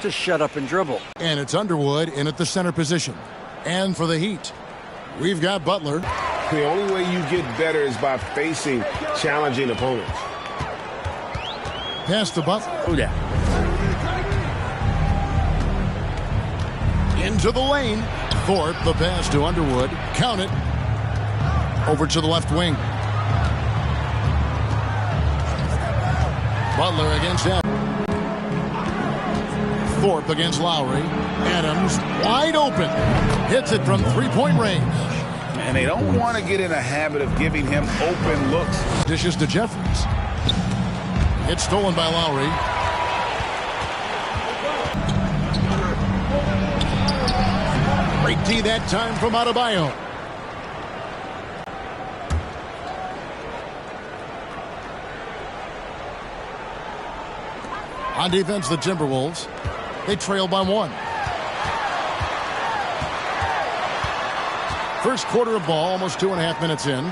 to shut up and dribble. And it's Underwood in at the center position. And for the Heat, we've got Butler. The only way you get better is by facing challenging opponents. Pass to Butler. Oh, yeah. Into the lane. Thorpe, the pass to Underwood. Count it. Over to the left wing. Butler against him. Thorpe against Lowry. Adams wide open. Hits it from three-point range. And they don't want to get in a habit of giving him open looks. Dishes to Jeffries. It's stolen by Lowry. Great D that time from Adebayo. On defense, the Timberwolves. They trail by 1. First quarter of ball, almost 2.5 minutes in.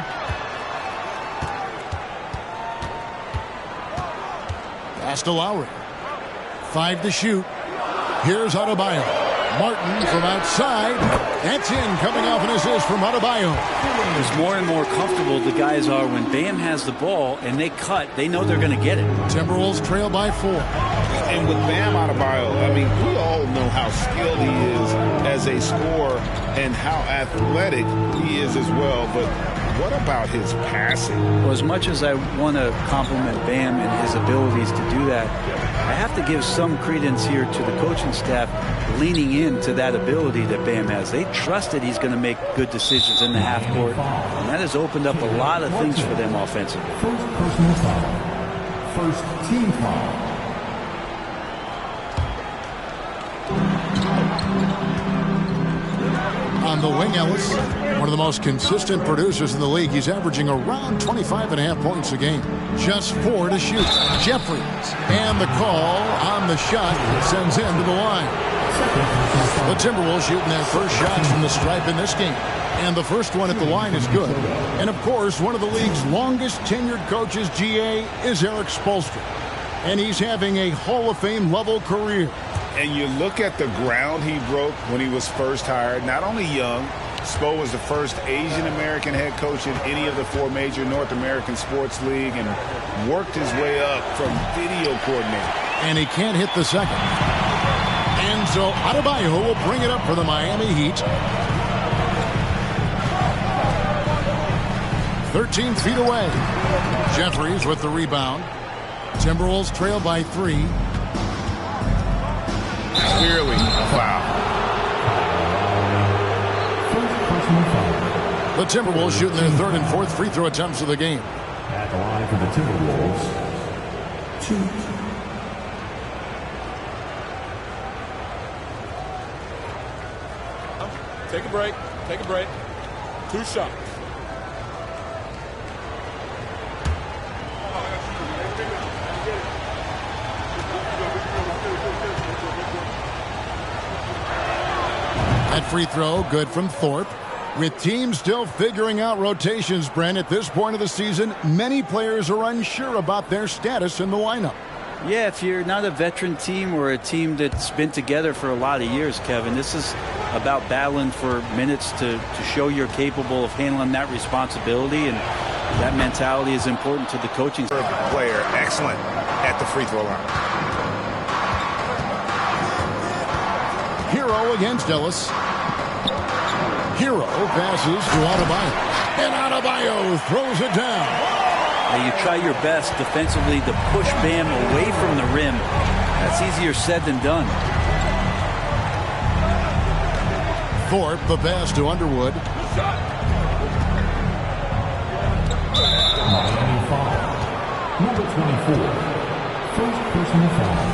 Pass to Lowry. 5 to shoot. Here's Adebayo. Martin from outside. That's in, coming off an assist from Adebayo. It's more and more comfortable the guys are when Bam has the ball and they cut. They know they're going to get it. Timberwolves trail by 4. And with Bam Adebayo, I mean, we all know how skilled he is as a scorer and how athletic he is as well. But what about his passing? Well, as much as I want to compliment Bam and his abilities to do that, I have to give some credence here to the coaching staff leaning into that ability that Bam has. They trust that he's going to make good decisions in the half court, and that has opened up a lot of things for them offensively. First personal foul. First team foul. On the wing, Ellis, one of the most consistent producers in the league. He's averaging around 25.5 points a game. Just 4 to shoot. Jeffries, and the call on the shot sends him to the line. The Timberwolves shooting their first shots from the stripe in this game. And the first one at the line is good. And, of course, one of the league's longest tenured coaches, GA, is Eric Spoelstra. And he's having a Hall of Fame level career. And you look at the ground he broke when he was first hired. Not only young, Spo was the first Asian-American head coach in any of the 4 major North American sports league and worked his way up from video coordinator. And he can't hit the second. And so Adebayo will bring it up for the Miami Heat. 13 feet away. Jeffries with the rebound. Timberwolves trail by 3. Clearly a foul. The Timberwolves shooting their 3rd and 4th free throw attempts of the game. At the line for the Timberwolves. 2. Take a break. Take a break. 2 shots. That free throw good from Thorpe. With teams still figuring out rotations, Brent, at this point of the season, many players are unsure about their status in the lineup. Yeah, if you're not a veteran team or a team that's been together for a lot of years, Kevin, this is about battling for minutes to show you're capable of handling that responsibility, and that mentality is important to the coaching staff. Player, excellent at the free throw line. Hero against Ellis. Hero passes to Adebayo. And Adebayo throws it down. Now you try your best defensively to push Bam away from the rim. That's easier said than done. Thorpe, the pass to Underwood. Miami foul. Number 24. First personal foul.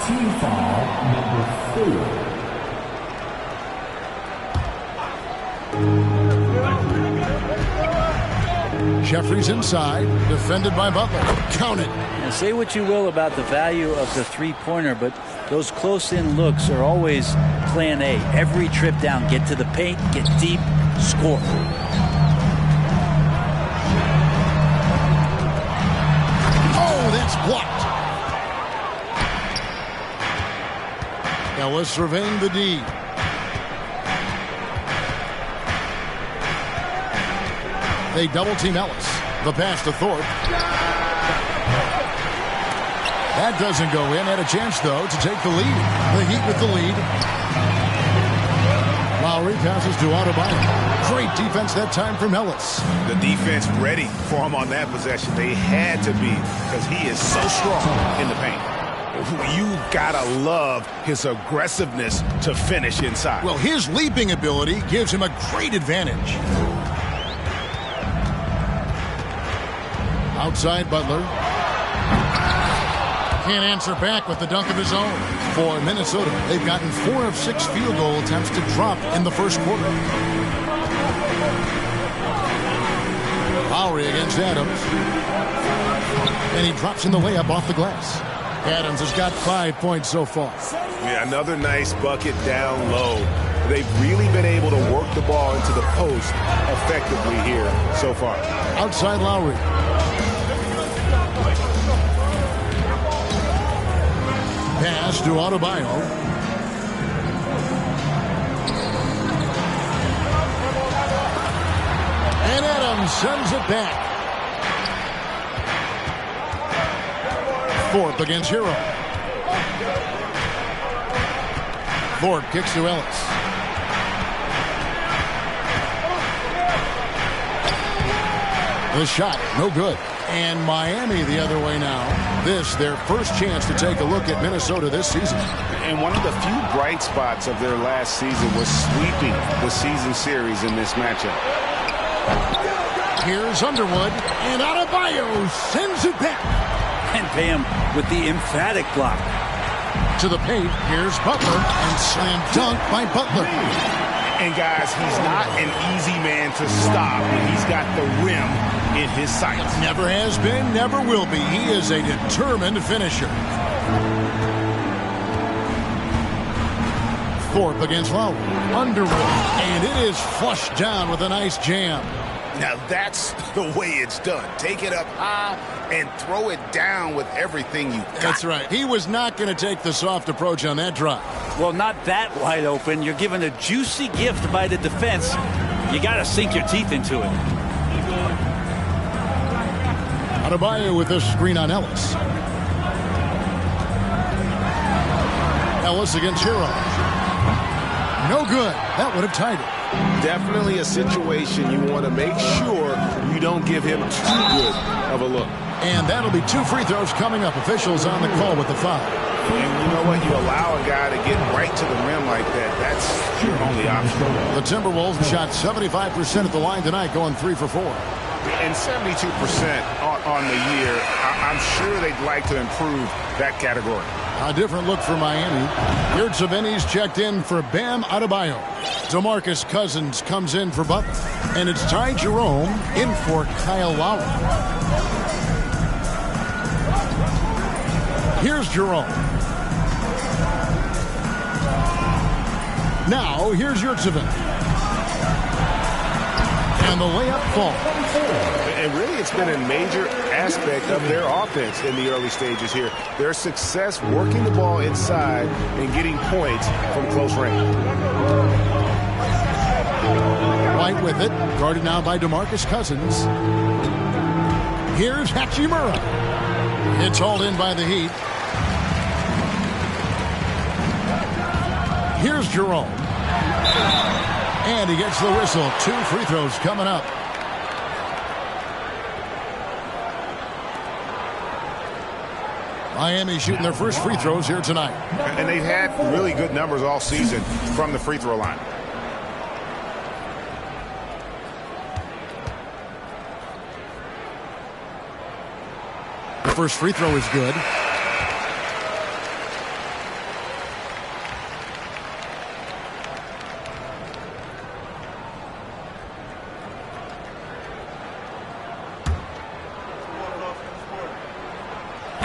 Team foul number 4. Jeffries inside, defended by Butler. Count it. And say what you will about the value of the three-pointer, but those close-in looks are always plan A. Every trip down, get to the paint, get deep, score. Oh, that's blocked. Ellis surveying the D. They double-team Ellis. The pass to Thorpe. That doesn't go in. Had a chance, though, to take the lead. The Heat with the lead. Lowry passes to Adebayo. Great defense that time from Ellis. The defense ready for him on that possession. They had to be, because he is so strong in the paint. You gotta love his aggressiveness to finish inside. Well, his leaping ability gives him a great advantage. Outside Butler. Can't answer back with the dunk of his own. For Minnesota, they've gotten 4 of 6 field goal attempts to drop in the first quarter. Lowry against Adams. And he drops in the layup off the glass. Adams has got 5 points so far. Yeah, another nice bucket down low. They've really been able to work the ball into the post effectively here so far. Outside Lowry. Pass to Adebayo. And Adams sends it back. Thorpe against Hero. Thorpe kicks to Ellis. The shot, no good. And Miami the other way now. This, their first chance to take a look at Minnesota this season. And one of the few bright spots of their last season was sweeping the season series in this matchup. Here's Underwood, and Adebayo sends it back. And Bam with the emphatic block. To the paint, here's Butler, and slam dunk by Butler. And guys, he's not an easy man to stop when he's got the rim in his sights. Never has been, never will be. He is a determined finisher. Thorpe against Lowry. Underwood, and it is flushed down with a nice jam. Now that's the way it's done. Take it up high and throw it down with everything you got. That's right. He was not going to take the soft approach on that drive. Well, not that wide open. You're given a juicy gift by the defense. You got to sink your teeth into it. Adebayo with this screen on Ellis. Ellis against Hero. No good. That would have tied it. Definitely a situation you want to make sure you don't give him too good of a look. And that'll be 2 free throws coming up. Officials on the call with the foul. And you know what? You allow a guy to get right to the rim like that. That's your only option. The Timberwolves shot 75% at the line tonight, going 3 for 4. And 72% on the year. I'm sure they'd like to improve that category. A different look for Miami. Yurtseven's checked in for Bam Adebayo. DeMarcus Cousins comes in for Butler. And it's Ty Jerome in for Kyle Lowry. Here's Jerome. Now, here's Yurtseven. And the layup falls. And really, it's been a major aspect of their offense in the early stages here. Their success working the ball inside and getting points from close range. White with it. Guarded now by DeMarcus Cousins. Here's Hachimura. It's hauled in by the Heat. Here's Jerome. And he gets the whistle. 2 free throws coming up. Miami shooting their first free throws here tonight. And they've had really good numbers all season from the free throw line. The first free throw is good.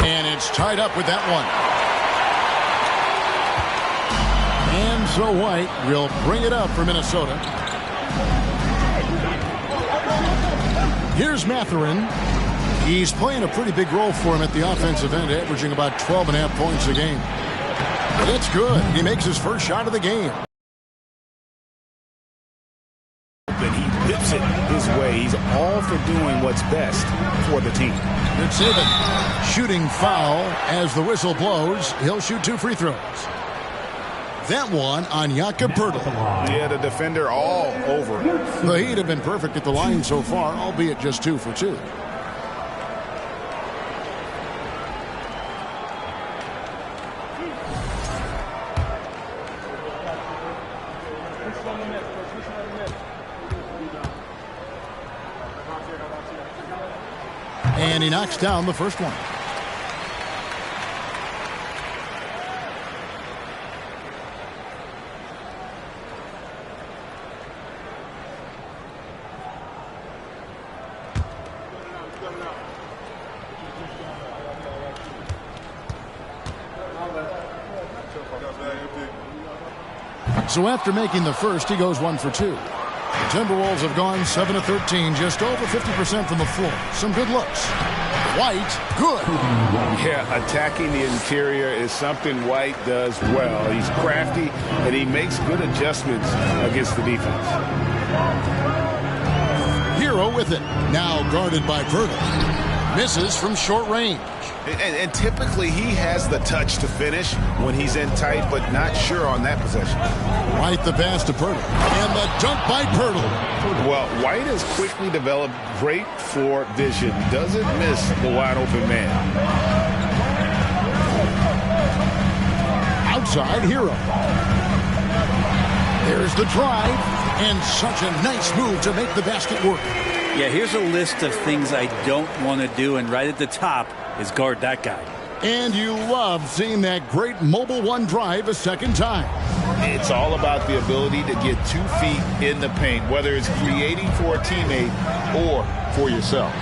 And it's tied up with that one. And so White will bring it up for Minnesota. Here's Mathurin. He's playing a pretty big role for him at the offensive end, averaging about 12.5 points a game. It's good. He makes his first shot of the game. And he whips it his way. He's all for doing what's best for the team. Good saving. Shooting foul as the whistle blows. He'll shoot 2 free throws. That one on Jakob Poeltl. Yeah, the defender all over. The Heat have been perfect at the line so far, albeit just 2 for 2. And he knocks down the first one. So after making the first, he goes 1 for 2. The Timberwolves have gone 7 of 13, just over 50% from the floor. Some good looks. White, good. Yeah, attacking the interior is something White does well. He's crafty, and he makes good adjustments against the defense. Hero with it. Now guarded by Poeltl. Misses from short range. And typically he has the touch to finish when he's in tight, but not sure on that possession. White the pass to Poeltl. And the dunk by Poeltl. Well, White has quickly developed great floor vision. Doesn't miss the wide open man. Outside Hero. There's the drive. And such a nice move to make the basket work. Yeah, here's a list of things I don't want to do, and right at the top is guard that guy. And you love seeing that great mobile one drive a second time. It's all about the ability to get 2 feet in the paint, whether it's creating for a teammate or for yourself.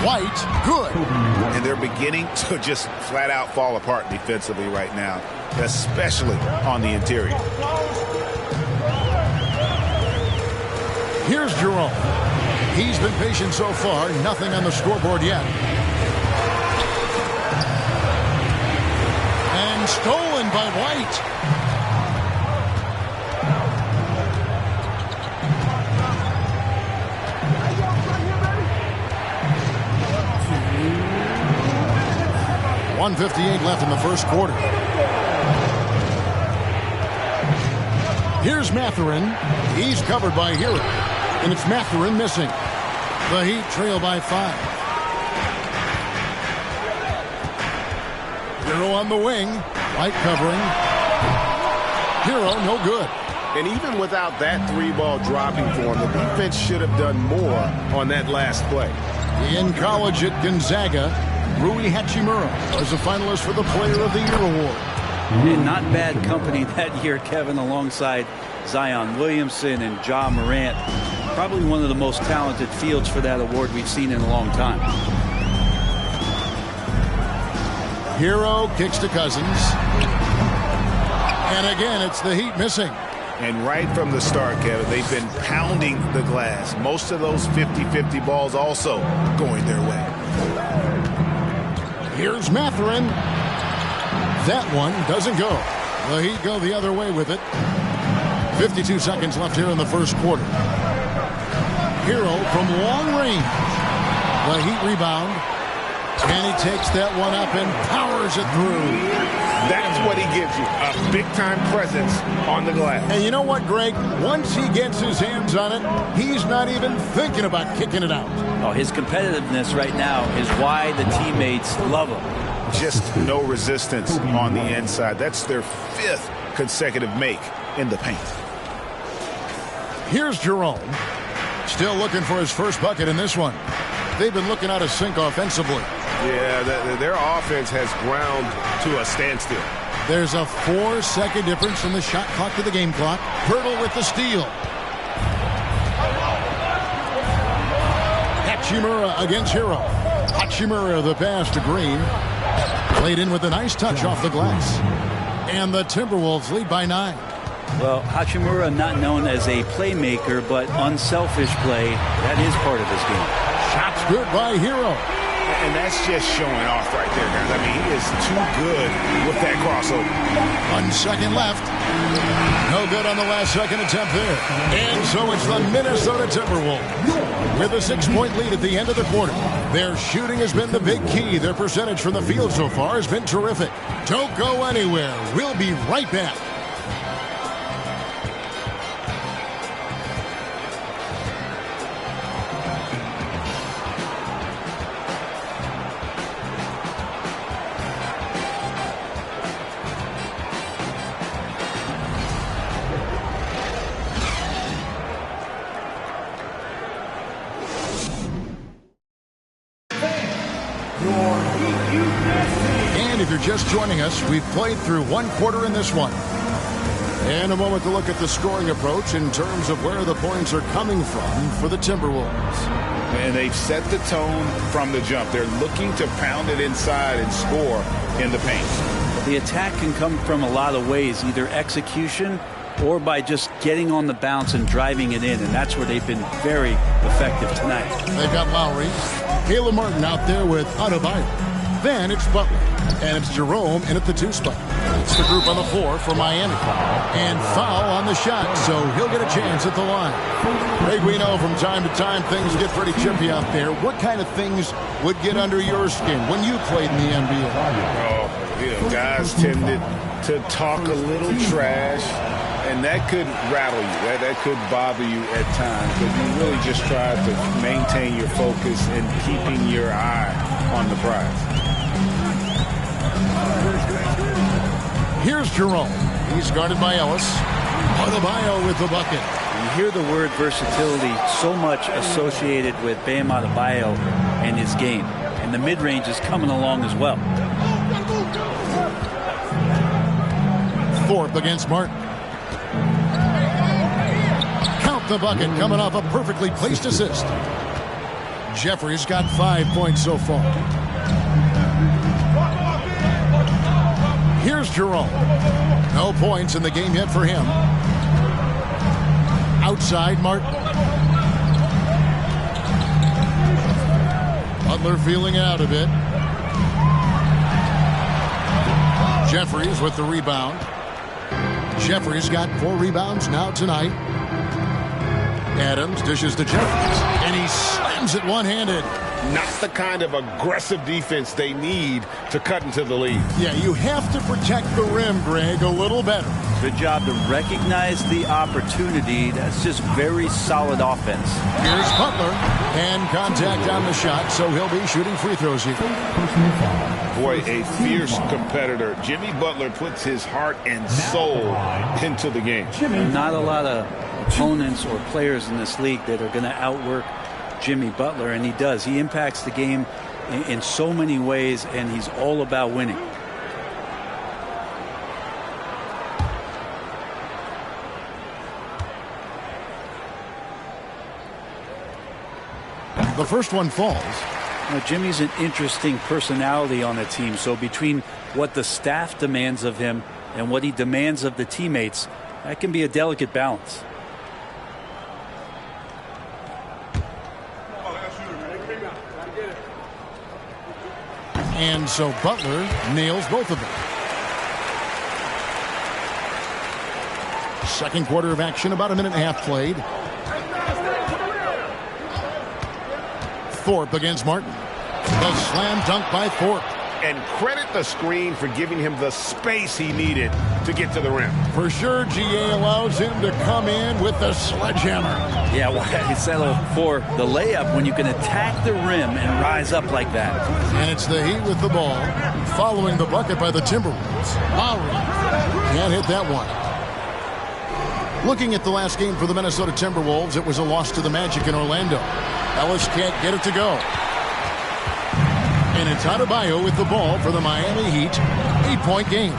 White, good. And they're beginning to just flat out fall apart defensively right now, especially on the interior. Here's Jerome. He's been patient so far. Nothing on the scoreboard yet. And stolen by White. .158 left in the first quarter. Here's Mathurin. He's covered by Hero. And it's Mathurin missing. The Heat trail by 5. Hero on the wing. White covering. Hero no good. And even without that 3-ball dropping for him, the defense should have done more on that last play. In college at Gonzaga, Rui Hachimura was a finalist for the Player of the Year award. And not bad company that year, Kevin, alongside Zion Williamson and Ja Morant. Probably one of the most talented fields for that award we've seen in a long time. Hero kicks to Cousins. And again, it's the Heat missing. And right from the start, Kevin, they've been pounding the glass. Most of those 50-50 balls also going their way. Here's Mathurin. That one doesn't go. The Heat go the other way with it. 52 seconds left here in the first quarter. Hero from long range. The Heat rebound. And he takes that one up and powers it through. That's what he gives you, a big-time presence on the glass. And you know what, Greg? Once he gets his hands on it, he's not even thinking about kicking it out. Oh, his competitiveness right now is why the teammates love him. Just no resistance on the inside. That's their 5th consecutive make in the paint. Here's Jerome. Still looking for his first bucket in this one. They've been looking out of sync offensively. Yeah, their offense has ground to a standstill. There's a 4-second difference from the shot clock to the game clock. Poeltl with the steal. Hachimura against Hero. Hachimura the pass to Green. Played in with a nice touch off the glass. And the Timberwolves lead by 9. Well, Hachimura not known as a playmaker, but unselfish play. That is part of his game. Shots good by Hero. And that's just showing off right there, guys. I mean, he is too good with that crossover. 1 second left. No good on the last second attempt there. And so it's the Minnesota Timberwolves with a 6-point lead at the end of the quarter. Their shooting has been the big key. Their percentage from the field so far has been terrific. Don't go anywhere. We'll be right back. And if you're just joining us, we've played through 1 quarter in this one. And a moment to look at the scoring approach in terms of where the points are coming from for the Timberwolves. And they've set the tone from the jump. They're looking to pound it inside and score in the paint. The attack can come from a lot of ways, either execution or by just getting on the bounce and driving it in. And that's where they've been very effective tonight. They've got Lowry. Caleb Martin out there with Adebayo. Then it's Butler. And it's Jerome in at the 2 spot. It's the group on the floor for Miami. And foul on the shot, so he'll get a chance at the line. Greg, we know from time to time things get pretty chippy out there. What kind of things would get under your skin when you played in the NBA? Oh, you know, guys tended to talk a little trash, and that could rattle you. That could bother you at times. But you really just try to maintain your focus and keeping your eye on the prize. Here's Jerome. He's guarded by Ellis. Adebayo with the bucket. You hear the word versatility so much associated with Bam Adebayo and his game. And the mid-range is coming along as well. Thorpe against Martin. Count the bucket coming off a perfectly placed assist. Jeffries got 5 points so far. Here's Jerome. No points in the game yet for him. Outside Martin. Butler feeling out a bit. Jeffries with the rebound. Jeffries got 4 rebounds now tonight. Adams dishes to Jeffries, and he slams it one-handed. Not the kind of aggressive defense they need to cut into the lead. Yeah, you have to protect the rim, Greg, a little better. Good job to recognize the opportunity. That's just very solid offense. Here's Butler, and contact on the shot, so he'll be shooting free throws here. Boy, a fierce competitor. Jimmy Butler puts his heart and soul into the game. Not a lot of opponents or players in this league that are going to outwork Jimmy Butler, and he does. He impacts the game in so many ways, and he's all about winning. The first one falls. Now, Jimmy's an interesting personality on the team, so between what the staff demands of him and what he demands of the teammates, that can be a delicate balance. And so Butler nails both of them. Second quarter of action, about a minute and a half played. Thorpe against Martin. The slam dunk by Thorpe. And credit the screen for giving him the space he needed to get to the rim. For sure, GA allows him to come in with the sledgehammer. Yeah, why you settle for the layup when you can attack the rim and rise up like that? And it's the Heat with the ball, following the bucket by the Timberwolves. Lowry can't hit that one. Looking at the last game for the Minnesota Timberwolves, it was a loss to the Magic in Orlando. Ellis can't get it to go. And it's Adebayo with the ball for the Miami Heat. 8-point game.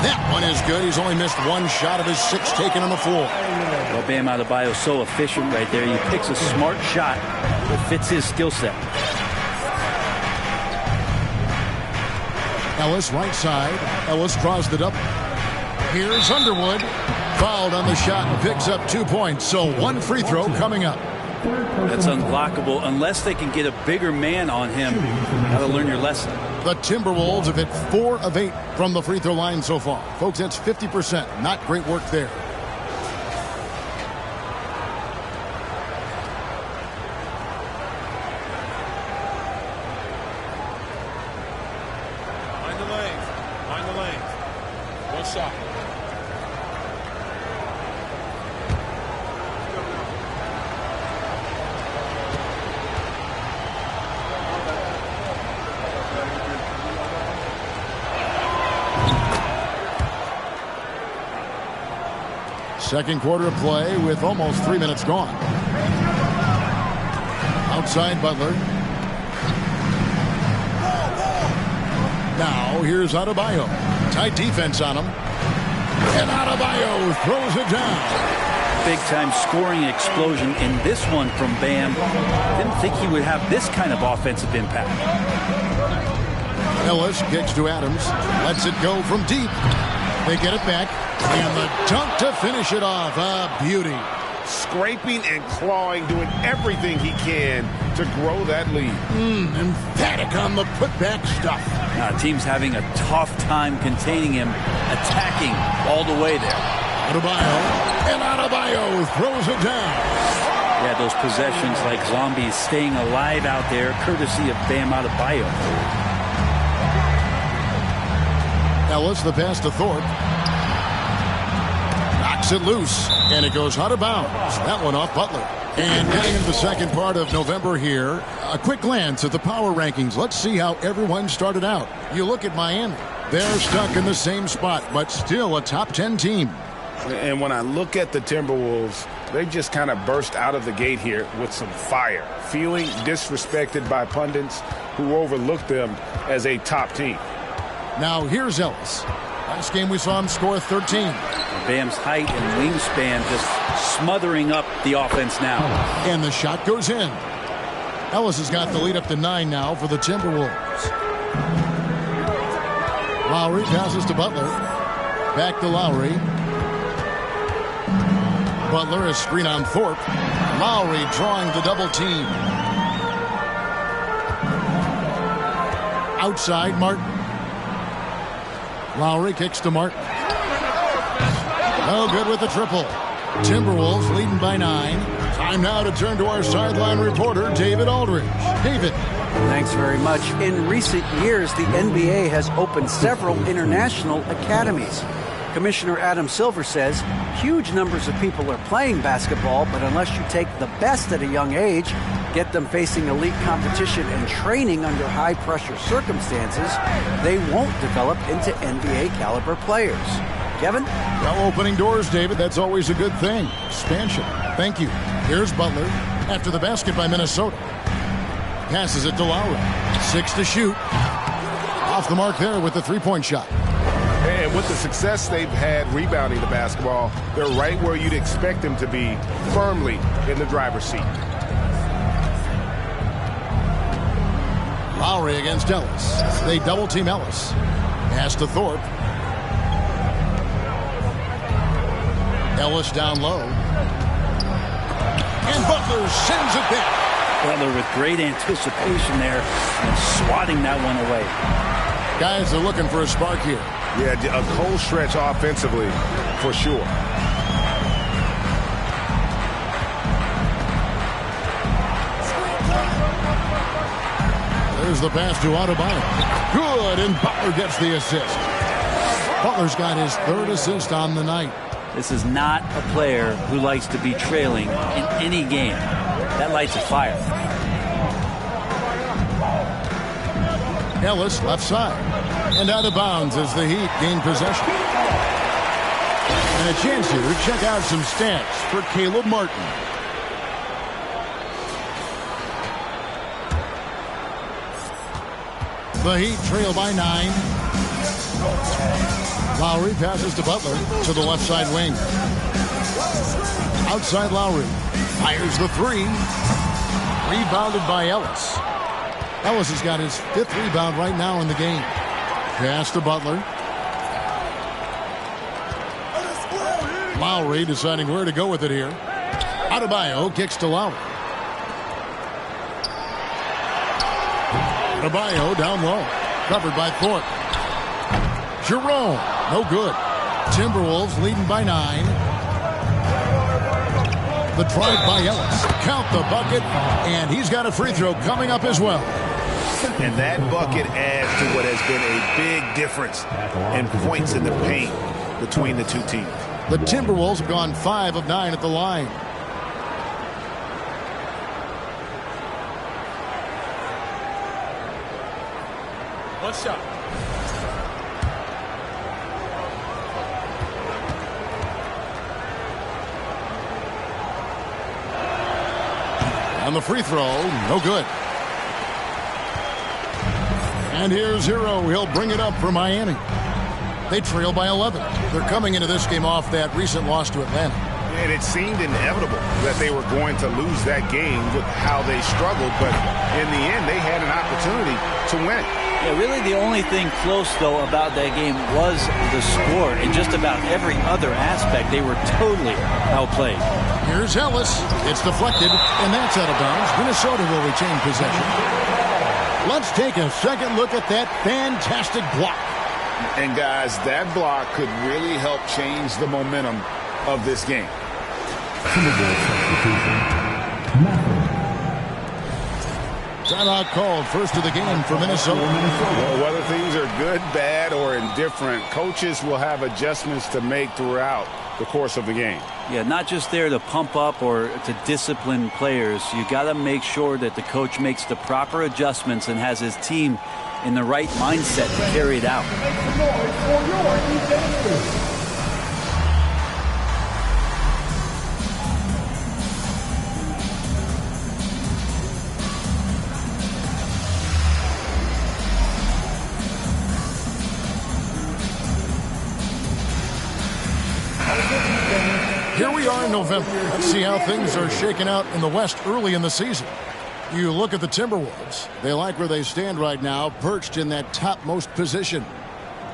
That one is good. He's only missed 1 shot of his 6 taken on the floor. Well, Bam Adebayo is so efficient right there. He picks a smart shot that fits his skill set. Ellis right side. Ellis draws the double. Here's Underwood. Fouled on the shot and picks up 2 points. So 1 free throw coming up. That's unblockable unless they can get a bigger man on him. Got to learn your lesson. The Timberwolves have hit 4 of 8 from the free throw line so far. Folks, that's 50%. Not great work there. Mind the lanes. Mind the lanes. One shot. Second quarter of play with almost 3 minutes gone. Outside Butler. Now here's Adebayo. Tight defense on him. And Adebayo throws it down. Big-time scoring explosion in this one from Bam. Didn't think he would have this kind of offensive impact. Ellis kicks to Adams. Lets it go from deep. They get it back. And the dunk to finish it off. A beauty. Scraping and clawing, doing everything he can to grow that lead. Emphatic on the putback stuff. Team's having a tough time containing him, attacking all the way there. Adebayo. And Adebayo throws it down. Yeah, those possessions like zombies staying alive out there, courtesy of Bam Adebayo. Ellis, the pass to Thorpe. Knocks it loose, and it goes out of bounds. That one off Butler. And getting into the second part of November here, a quick glance at the power rankings. Let's see how everyone started out. You look at Miami. They're stuck in the same spot, but still a top 10 team. And when I look at the Timberwolves, they just kind of burst out of the gate here with some fire, feeling disrespected by pundits who overlooked them as a top team. Now here's Ellis. Last game we saw him score 13. Bam's height and wingspan just smothering up the offense now. And the shot goes in. Ellis has got the lead up to 9 now for the Timberwolves. Lowry passes to Butler. Back to Lowry. Butler is screen on Thorpe. Lowry drawing the double team. Outside Martin. Lowry kicks to Martin. No good with the triple. Timberwolves leading by 9. Time now to turn to our sideline reporter, David Aldridge. David. Thanks very much. In recent years, the NBA has opened several international academies. Commissioner Adam Silver says huge numbers of people are playing basketball, but unless you take the best at a young age, get them facing elite competition and training under high-pressure circumstances, they won't develop into NBA-caliber players. Kevin? Well, opening doors, David. That's always a good thing. Expansion. Thank you. Here's Butler after the basket by Minnesota. Passes it to Lowry. 6 to shoot. Off the mark there with the three-point shot. And with the success they've had rebounding the basketball, they're right where you'd expect them to be, firmly in the driver's seat. Lowry against Ellis. They double-team Ellis. Pass to Thorpe. Ellis down low. And Butler sends it back. Butler with great anticipation there and swatting that one away. Guys are looking for a spark here. Yeah, a cold stretch offensively, for sure. There's the pass to Adebayo. Good, and Butler gets the assist. Butler's got his 3rd assist on the night. This is not a player who likes to be trailing in any game. That lights a fire. Ellis left side. And out of bounds as the Heat gain possession. And a chance here to check out some stats for Caleb Martin. The Heat trail by 9. Lowry passes to Butler to the left side wing. Outside Lowry. Fires the 3. Rebounded by Ellis. Ellis has got his 5th rebound right now in the game. Pass to Butler. Lowry deciding where to go with it here. Adebayo kicks to Lowry. Adebayo down low. Covered by Thornton. Jerome, no good. Timberwolves leading by 9. The drive by Ellis. Count the bucket, and he's got a free throw coming up as well. And that bucket adds to what has been a big difference in points in the paint between the two teams. The Timberwolves have gone 5 of 9 at the line. One shot. And the free throw, no good. And here's Hero. He'll bring it up for Miami. They trail by 11. They're coming into this game off that recent loss to Atlanta. And it seemed inevitable that they were going to lose that game with how they struggled, but in the end, they had an opportunity to win it. Yeah, really the only thing close, though, about that game was the score. In just about every other aspect, they were totally outplayed. Here's Ellis. It's deflected, and that's out of bounds. Minnesota will retain possession. Let's take a second look at that fantastic block. And, guys, that block could really help change the momentum of this game. Timeout called, first of the game for Minnesota. Well, whether things are good, bad, or indifferent, coaches will have adjustments to make throughout the course of the game. Yeah, not just there to pump up or to discipline players. You got to make sure that the coach makes the proper adjustments and has his team in the right mindset to carry it out. Here we are in November. Let's see how things are shaking out in the West early in the season. You look at the Timberwolves. They like where they stand right now, perched in that topmost position.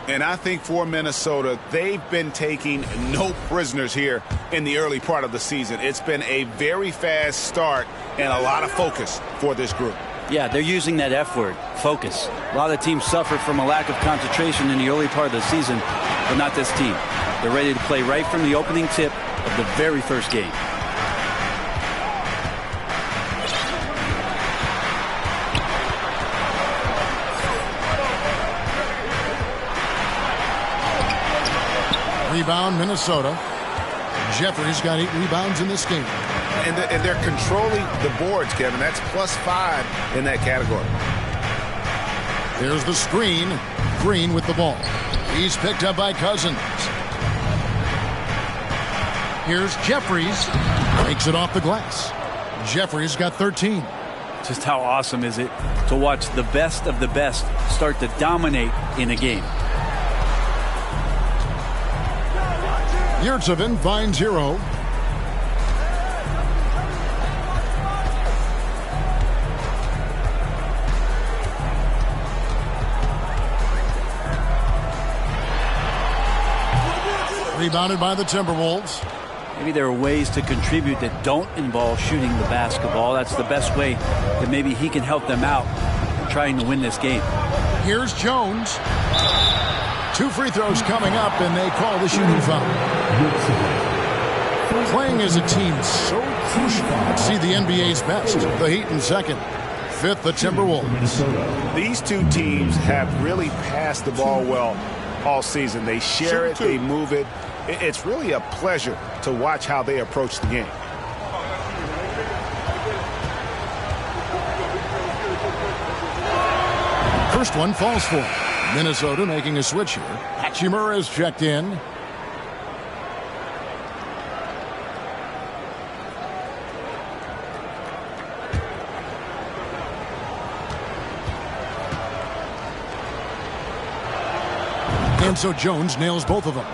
And I think for Minnesota, they've been taking no prisoners here in the early part of the season. It's been a very fast start and a lot of focus for this group. Yeah, they're using that F word, focus. A lot of teams suffered from a lack of concentration in the early part of the season, but not this team. They're ready to play right from the opening tip of the very first game. Rebound, Minnesota. Jeffries got 8 rebounds in this game. And they're controlling the boards, Kevin. That's +5 in that category. There's the screen. Green with the ball. He's picked up by Cousins. Here's Jeffries. Breaks it off the glass. Jeffries got 13. Just how awesome is it to watch the best of the best start to dominate in a game? Yurtseven finds Hero. Rebounded by the Timberwolves. Maybe there are ways to contribute that don't involve shooting the basketball. That's the best way that maybe he can help them out trying to win this game. Here's Jones. 2 free throws coming up, and they call the shooting foul. Playing as a team so crucial. Let's see the NBA's best. The Heat in second. Fifth, the Timberwolves. These two teams have really passed the ball well all season. They share it, they move it. It's really a pleasure to watch how they approach the game. First one falls for Minnesota making a switch here. Hachimura is checked in. And so Jones nails both of them.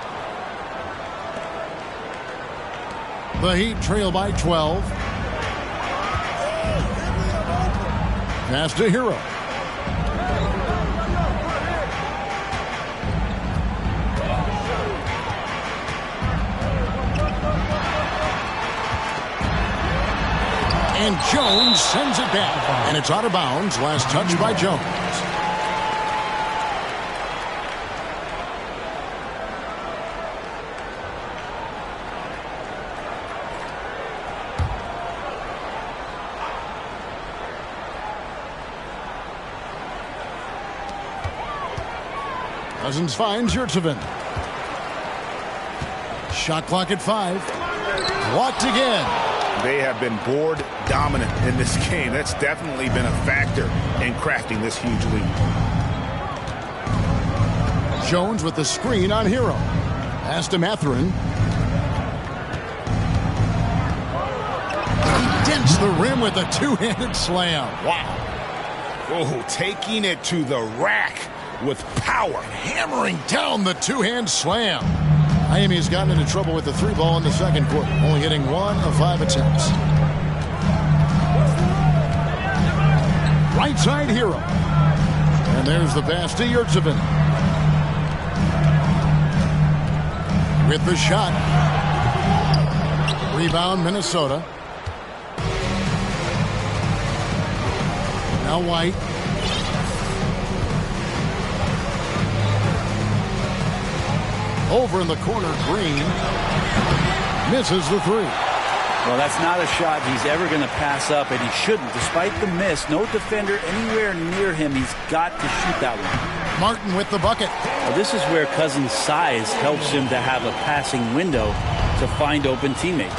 The Heat trail by 12. Pass to Hero. And Jones sends it back. And it's out of bounds. Last touch by Jones. Cousins finds Yurtseven. Shot clock at 5. Blocked again. They have been board dominant in this game. That's definitely been a factor in crafting this huge lead. Jones with the screen on Hero. Pass to Mathurin. He dents the rim with a two-handed slam. Wow. Oh, taking it to the rack with power. Hammering down the two-hand slam. Miami's gotten into trouble with the 3-ball in the second quarter, only hitting 1 of 5 attempts. Right side Hero. And there's the pass to Yurtseven. With the shot. Rebound Minnesota. Now White. Over in the corner, Green misses the 3. Well, that's not a shot he's ever going to pass up, and he shouldn't. Despite the miss, no defender anywhere near him. He's got to shoot that one. Martin with the bucket. Well, this is where Cousins' size helps him to have a passing window to find open teammates.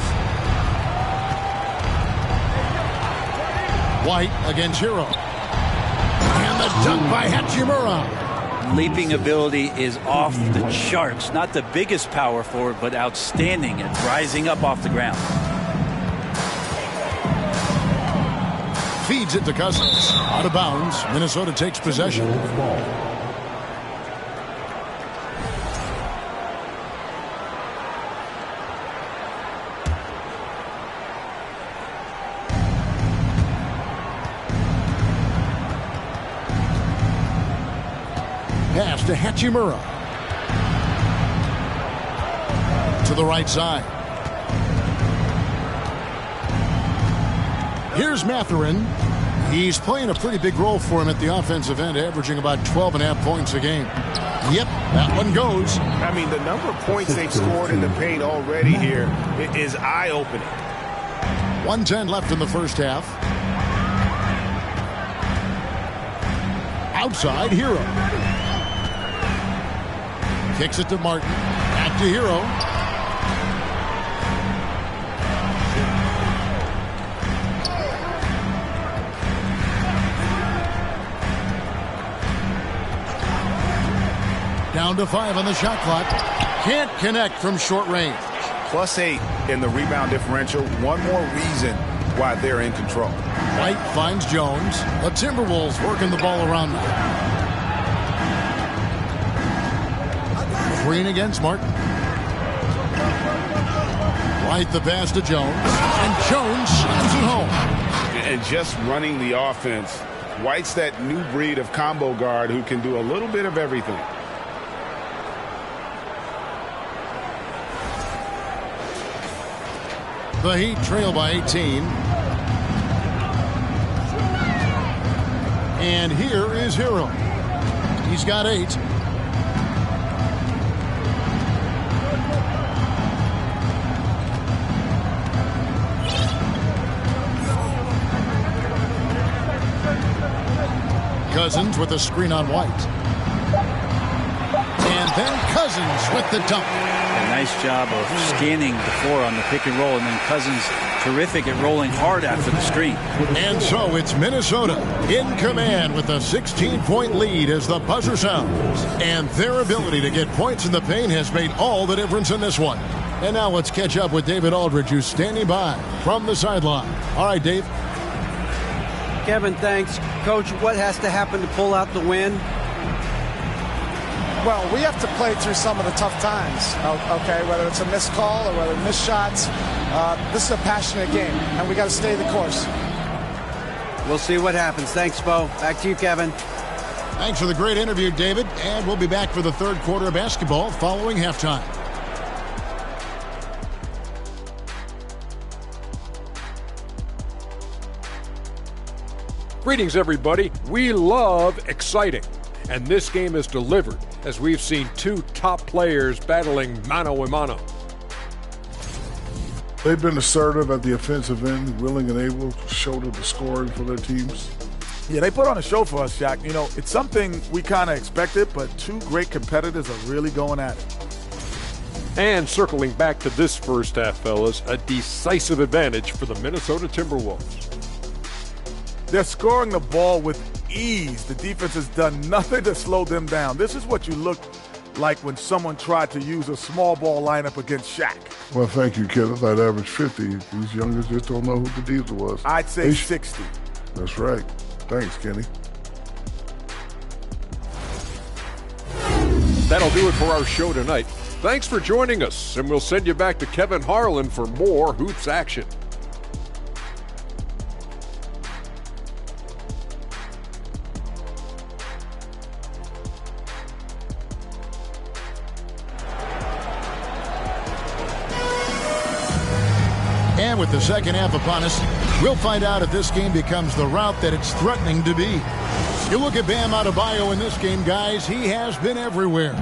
White against Hero. And the dunk by Hachimura. Leaping ability is off the charts. Not the biggest power forward, but outstanding at rising up off the ground. Feeds it to Cousins. Out of bounds. Minnesota takes possession. Pass to Hachimura. To the right side. Here's Mathurin. He's playing a pretty big role for him at the offensive end, averaging about 12.5 points a game. Yep, that one goes. I mean, the number of points they've scored in the paint already here is eye-opening. 1:10 left in the first half. Outside, Hero. Kicks it to Martin. Back to Hero. Down to 5 on the shot clock. Can't connect from short range. +8 in the rebound differential. One more reason why they're in control. White finds Jones. The Timberwolves working the ball around now. Green against Martin. White the pass to Jones. And Jones slams it home. And just running the offense. White's that new breed of combo guard who can do a little bit of everything. The Heat trail by 18. And here is Hero. He's got 8. Cousins with a screen on White. And then Cousins with the dunk. A nice job of scanning the floor on the pick and roll, and then Cousins terrific at rolling hard after the screen. And so it's Minnesota in command with a 16-point lead as the buzzer sounds. And their ability to get points in the paint has made all the difference in this one. And now let's catch up with David Aldridge, who's standing by from the sideline. All right, Dave. Kevin, thanks. Coach, what has to happen to pull out the win? Well, we have to play through some of the tough times, okay, whether it's a missed call or whether missed shots. This is a passionate game, and we got to stay the course. We'll see what happens. Thanks, Bo. Back to you, Kevin. Thanks for the great interview, David. And we'll be back for the third quarter of basketball following halftime. Greetings, everybody. We love exciting. And this game is delivered as we've seen two top players battling mano a mano. They've been assertive at the offensive end, willing and able to shoulder the scoring for their teams. Yeah, they put on a show for us, Shaq. You know, it's something we kind of expected, but two great competitors are really going at it. And circling back to this first half, fellas, a decisive advantage for the Minnesota Timberwolves. They're scoring the ball with ease. The defense has done nothing to slow them down. This is what you look like when someone tried to use a small ball lineup against Shaq. Well, thank you, Kenneth. I'd average 50. These youngers just don't know who the Diesel was. I'd say 60. That's right. Thanks, Kenny. That'll do it for our show tonight. Thanks for joining us, and we'll send you back to Kevin Harlan for more Hoops action. And with the second half upon us, we'll find out if this game becomes the route that it's threatening to be. You look at Bam Adebayo in this game, guys. He has been everywhere.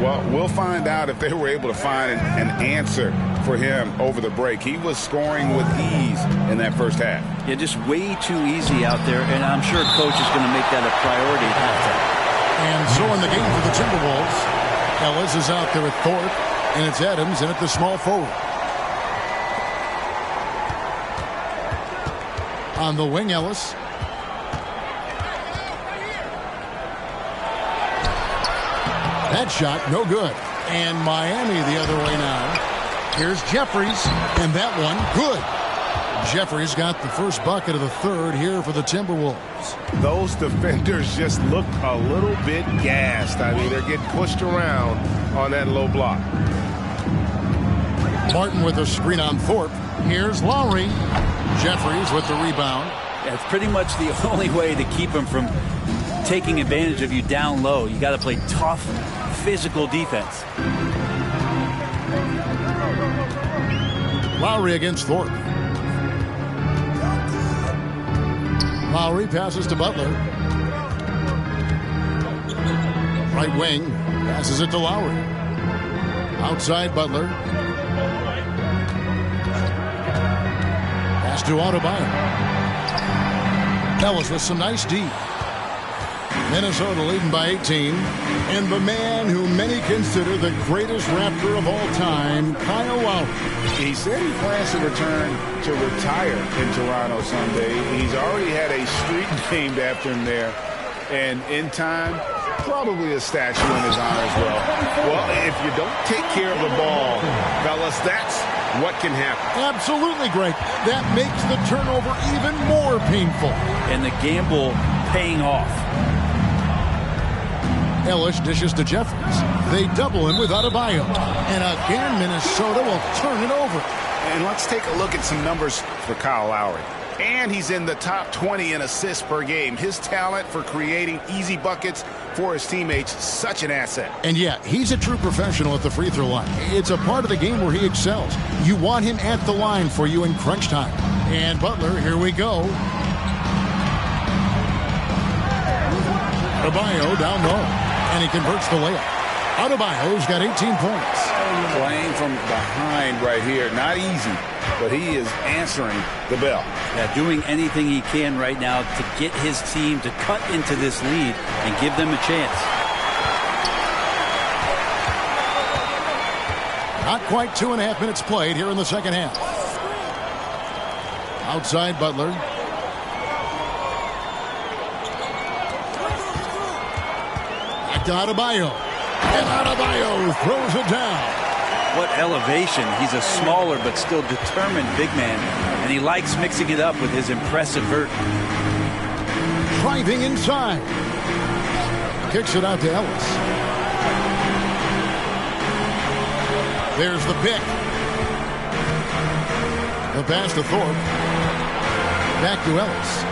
Well, we'll find out if they were able to find an answer for him over the break. He was scoring with ease in that first half. Yeah, just way too easy out there, and I'm sure coach is going to make that a priority at halftime. And so in the game for the Timberwolves, Ellis is out there with Thorpe, and it's Adams in at the small forward. On the wing, Ellis. That shot, no good. And Miami the other way now. Here's Jeffries, and that one, good. Jeffries got the first bucket of the third here for the Timberwolves. Those defenders just look a little bit gassed. I mean, they're getting pushed around on that low block. Martin with a screen on Thorpe. Here's Lowry. Jeffries with the rebound. Yeah, it's pretty much the only way to keep him from taking advantage of you down low. You got to play tough, physical defense. Lowry against Thorpe. Lowry passes to Butler. Right wing, passes it to Lowry. Outside Butler. Pass to Adebayo. Ellis with some nice D. Minnesota leading by 18. And the man who many consider the greatest Raptor of all time, Kyle Lowry. He said he plans to return to retire in Toronto someday. He's already had a street named after him there. And in time, probably a statue in his honor as well. Well, if you don't take care of the ball, fellas, that's what can happen. Absolutely, Greg. That makes the turnover even more painful. And the gamble paying off. Ellis dishes to Jeffries. They double him with Adebayo. And again, Minnesota will turn it over. And let's take a look at some numbers for Kyle Lowry. And he's in the top 20 in assists per game. His talent for creating easy buckets for his teammates, such an asset. And yeah, he's a true professional at the free throw line. It's a part of the game where he excels. You want him at the line for you in crunch time. And Butler, here we go. Adebayo down low. And he converts the layup. Adebayo's got 18 points. Playing from behind right here. Not easy, but he is answering the bell. Yeah, doing anything he can right now to get his team to cut into this lead and give them a chance. Not quite 2.5 minutes played here in the second half. Outside Butler. Back to Adebayo. And Adebayo throws it down. What elevation. He's a smaller but still determined big man. And he likes mixing it up with his impressive vert. Driving inside. Kicks it out to Ellis. There's the pick. The pass to Thorpe. Back to Ellis.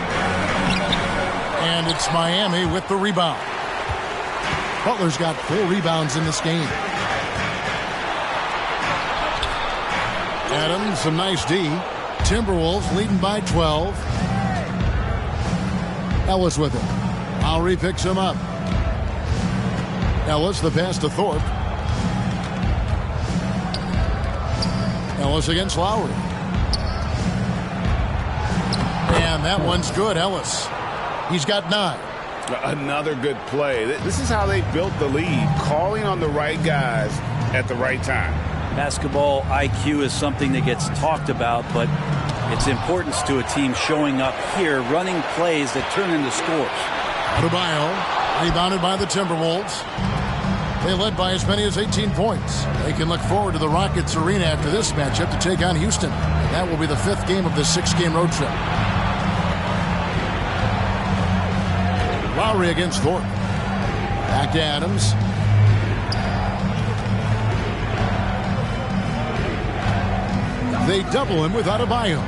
And it's Miami with the rebound. Butler's got 4 rebounds in this game. Adams, some nice D. Timberwolves leading by 12. Ellis with it. Lowry picks him up. Ellis, the pass to Thorpe. Ellis against Lowry. And that one's good, Ellis. He's got 9. Another good play. This is how they built the lead, calling on the right guys at the right time. Basketball IQ is something that gets talked about, but its importance to a team showing up here, running plays that turn into scores. Adebayo, rebounded by the Timberwolves. They led by as many as 18 points. They can look forward to the Rockets Arena after this matchup to take on Houston. And that will be the 5th game of this 6-game road trip. Lowry against Thorpe. Back to Adams. They double him with Adebayo.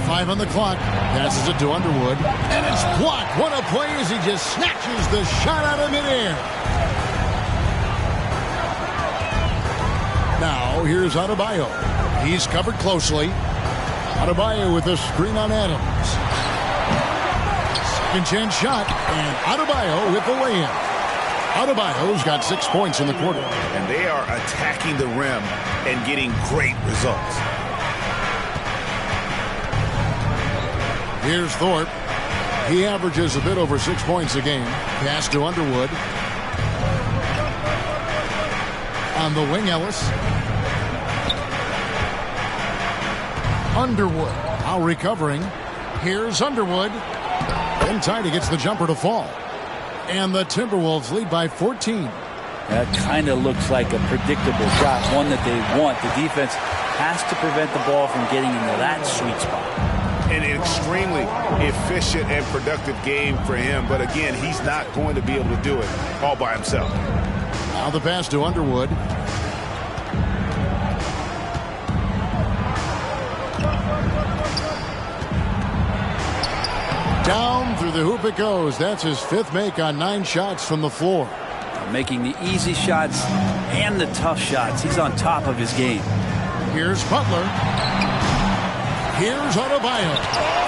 5 on the clock. Passes it to Underwood. And it's blocked. What a play as he just snatches the shot out of midair. Now, here's Adebayo. He's covered closely. Adebayo with a screen on Adams. Second chance shot. And Adebayo with the lay-in. Adebayo's got 6 points in the quarter. And they are attacking the rim and getting great results. Here's Thorpe. He averages a bit over 6 points a game. Pass to Underwood. On the wing, Ellis. Underwood. Now recovering. Here's Underwood. And Tidy gets the jumper to fall. And the Timberwolves lead by 14. That kind of looks like a predictable shot, one that they want. The defense has to prevent the ball from getting into that sweet spot. An extremely efficient and productive game for him. But again, he's not going to be able to do it all by himself. Now the pass to Underwood. Down through the hoop it goes. That's his 5th make on 9 shots from the floor. Making the easy shots and the tough shots. He's on top of his game. Here's Butler. Here's Adebayo.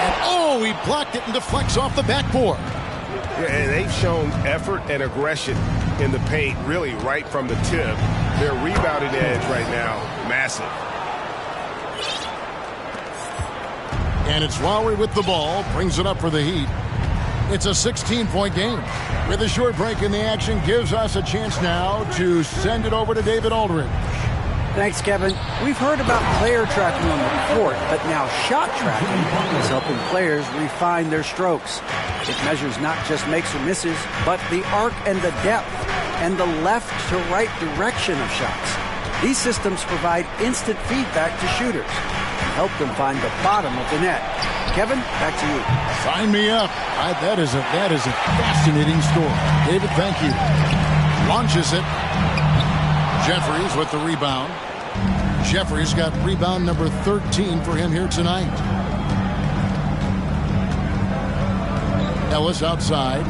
And oh, he blocked it and deflects off the backboard. Yeah, and they've shown effort and aggression in the paint, really right from the tip. Their rebounding edge right now, massive. And it's Lowry with the ball, brings it up for the Heat. It's a 16-point game. With a short break in the action, gives us a chance now to send it over to David Aldridge. Thanks, Kevin. We've heard about player tracking on the court, but now shot tracking is helping players refine their strokes. It measures not just makes or misses, but the arc and the depth and the left to right direction of shots. These systems provide instant feedback to shooters and help them find the bottom of the net. Kevin, back to you. Sign me up. That is a fascinating score. David, thank you. Launches it. Jeffries with the rebound. Jeffries got rebound number 13 for him here tonight. Ellis outside.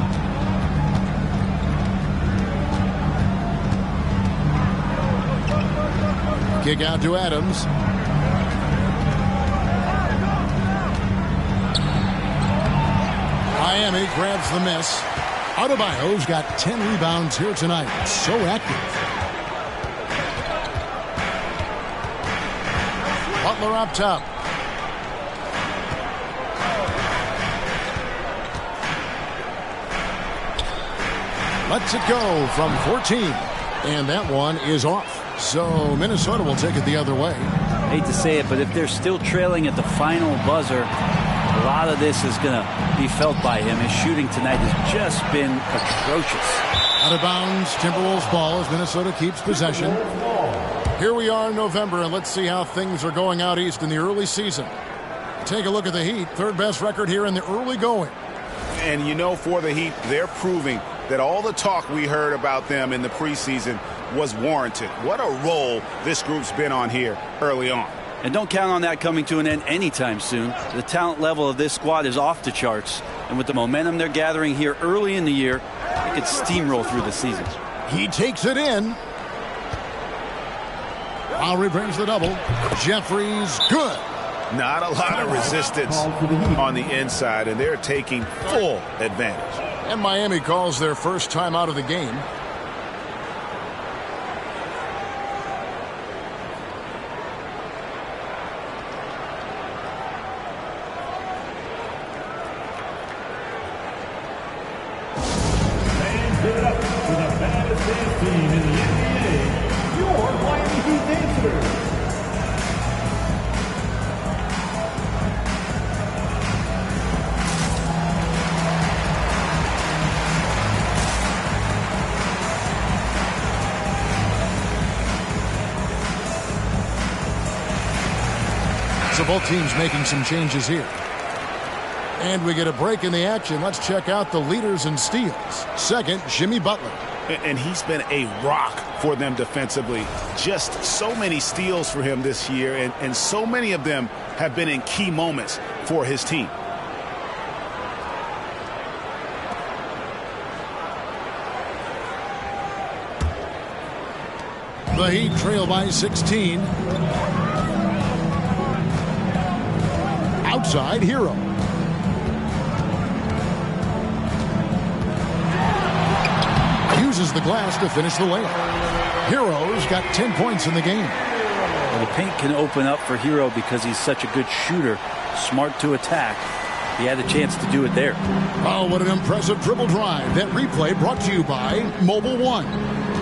Kick out to Adams. Miami grabs the miss. Adebayo's got 10 rebounds here tonight. So active. Butler up top. Lets it go from 14. And that one is off. So Minnesota will take it the other way. I hate to say it, but if they're still trailing at the final buzzer, a lot of this is going to be felt by him. His shooting tonight has just been atrocious. Out of bounds, Timberwolves ball as Minnesota keeps possession. Here we are in November, and let's see how things are going out east in the early season. Take a look at the Heat. 3rd best record here in the early going. And you know, for the Heat, they're proving that all the talk we heard about them in the preseason was warranted. What a role this group's been on here early on. And don't count on that coming to an end anytime soon. The talent level of this squad is off the charts. And with the momentum they're gathering here early in the year, they could steamroll through the season. He takes it in. Lowry brings the double. Jeffries, good. Not a lot of resistance on the inside, and they're taking full advantage. And Miami calls their first time out of the game. So both teams making some changes here. And we get a break in the action. Let's check out the leaders in steals. Second, Jimmy Butler. And he's been a rock for them defensively. Just so many steals for him this year, and so many of them have been in key moments for his team. The Heat trail by 16. Outside, Hero. Uses the glass to finish the layup. Hero's got 10 points in the game. Well, the paint can open up for Hero because he's such a good shooter, smart to attack. He had a chance to do it there. Oh, what an impressive dribble drive. That replay brought to you by Mobile One.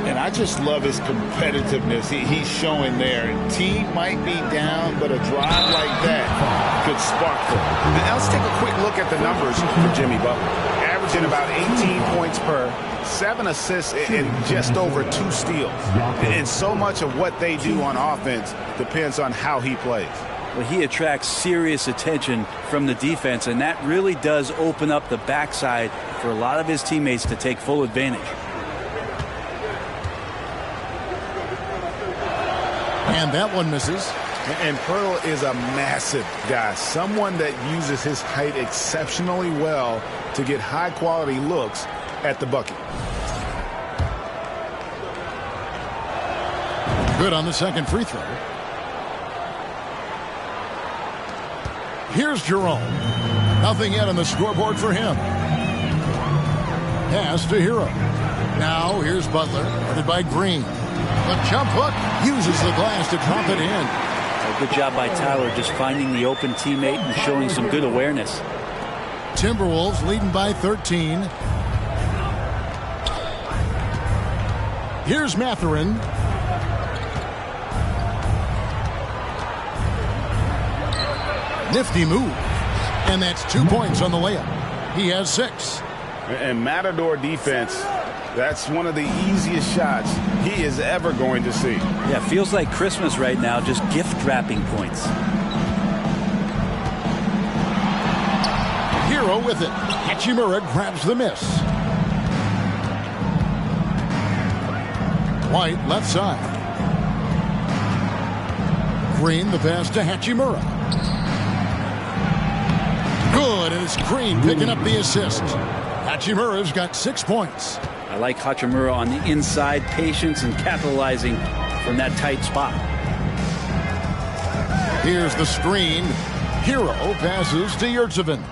And I just love his competitiveness he's showing there. Team might be down, but a drive like that could spark them. Now let's take a quick look at the numbers for Jimmy Butler. Averaging about 18 points per, 7 assists, and just over 2 steals. And so much of what they do on offense depends on how he plays. Well, he attracts serious attention from the defense, and that really does open up the backside for a lot of his teammates to take full advantage. And that one misses. And Pearl is a massive guy, someone that uses his height exceptionally well to get high-quality looks at the bucket. Good on the second free throw. Here's Jerome. Nothing yet on the scoreboard for him. Pass to Hero. Now here's Butler, guarded by Green. The jump hook uses the glass to drop it in. A good job by Tyler just finding the open teammate and showing some good awareness. Timberwolves leading by 13. Here's Mathurin. Nifty move. And that's 2 points on the layup. He has 6. And Matador defense, that's one of the easiest shots he is ever going to see. Yeah, feels like Christmas right now, just gift wrapping points. Hero with it. Hachimura grabs the miss. White left side. Green the pass to Hachimura. Good, and it's Green picking up the assist. Hachimura's got 6 points. I like Hachimura on the inside, patience and capitalizing from that tight spot. Here's the screen. Hero passes to Yurtseven.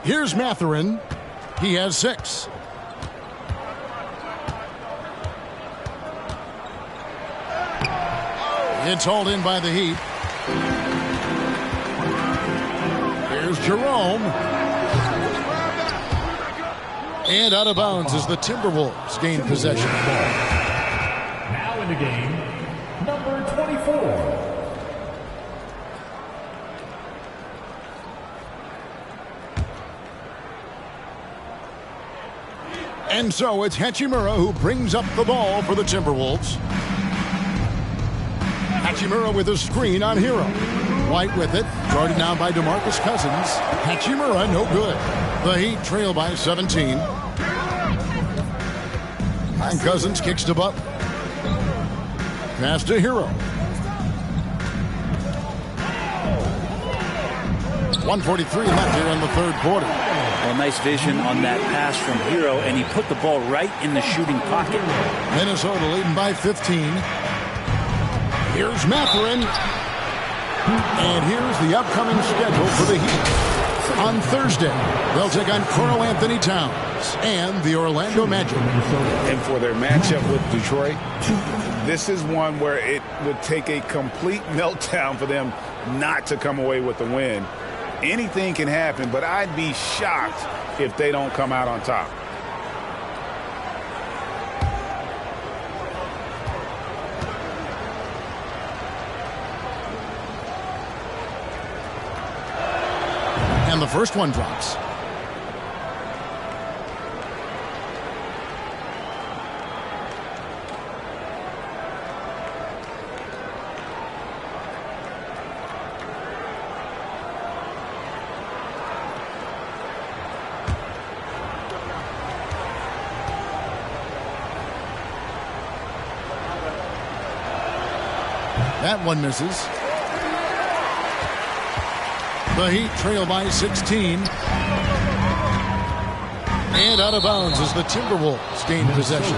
Here's Mathurin. He has 6. It's hauled in by the Heat. Here's Jerome. And out of bounds as the Timberwolves gain possession of the ball. Now in the game, number 24. And so it's Hachimura who brings up the ball for the Timberwolves. Hachimura with a screen on Hero. White with it, guarded now by DeMarcus Cousins. Hachimura no good. The Heat trail by 17. And Cousins kicks to Butler. Pass to Hero. 1:43 left here in the third quarter. Well, nice vision on that pass from Hero, and he put the ball right in the shooting pocket. Minnesota leading by 15. Here's Mathurin. And here's the upcoming schedule for the Heat. On Thursday, they'll take on Karl Anthony Towns and the Orlando Magic. And for their matchup with Detroit, this is one where it would take a complete meltdown for them not to come away with the win. Anything can happen, but I'd be shocked if they don't come out on top. And the first one drops. That one misses. The Heat trail by 16. And out of bounds as the Timberwolves gain possession.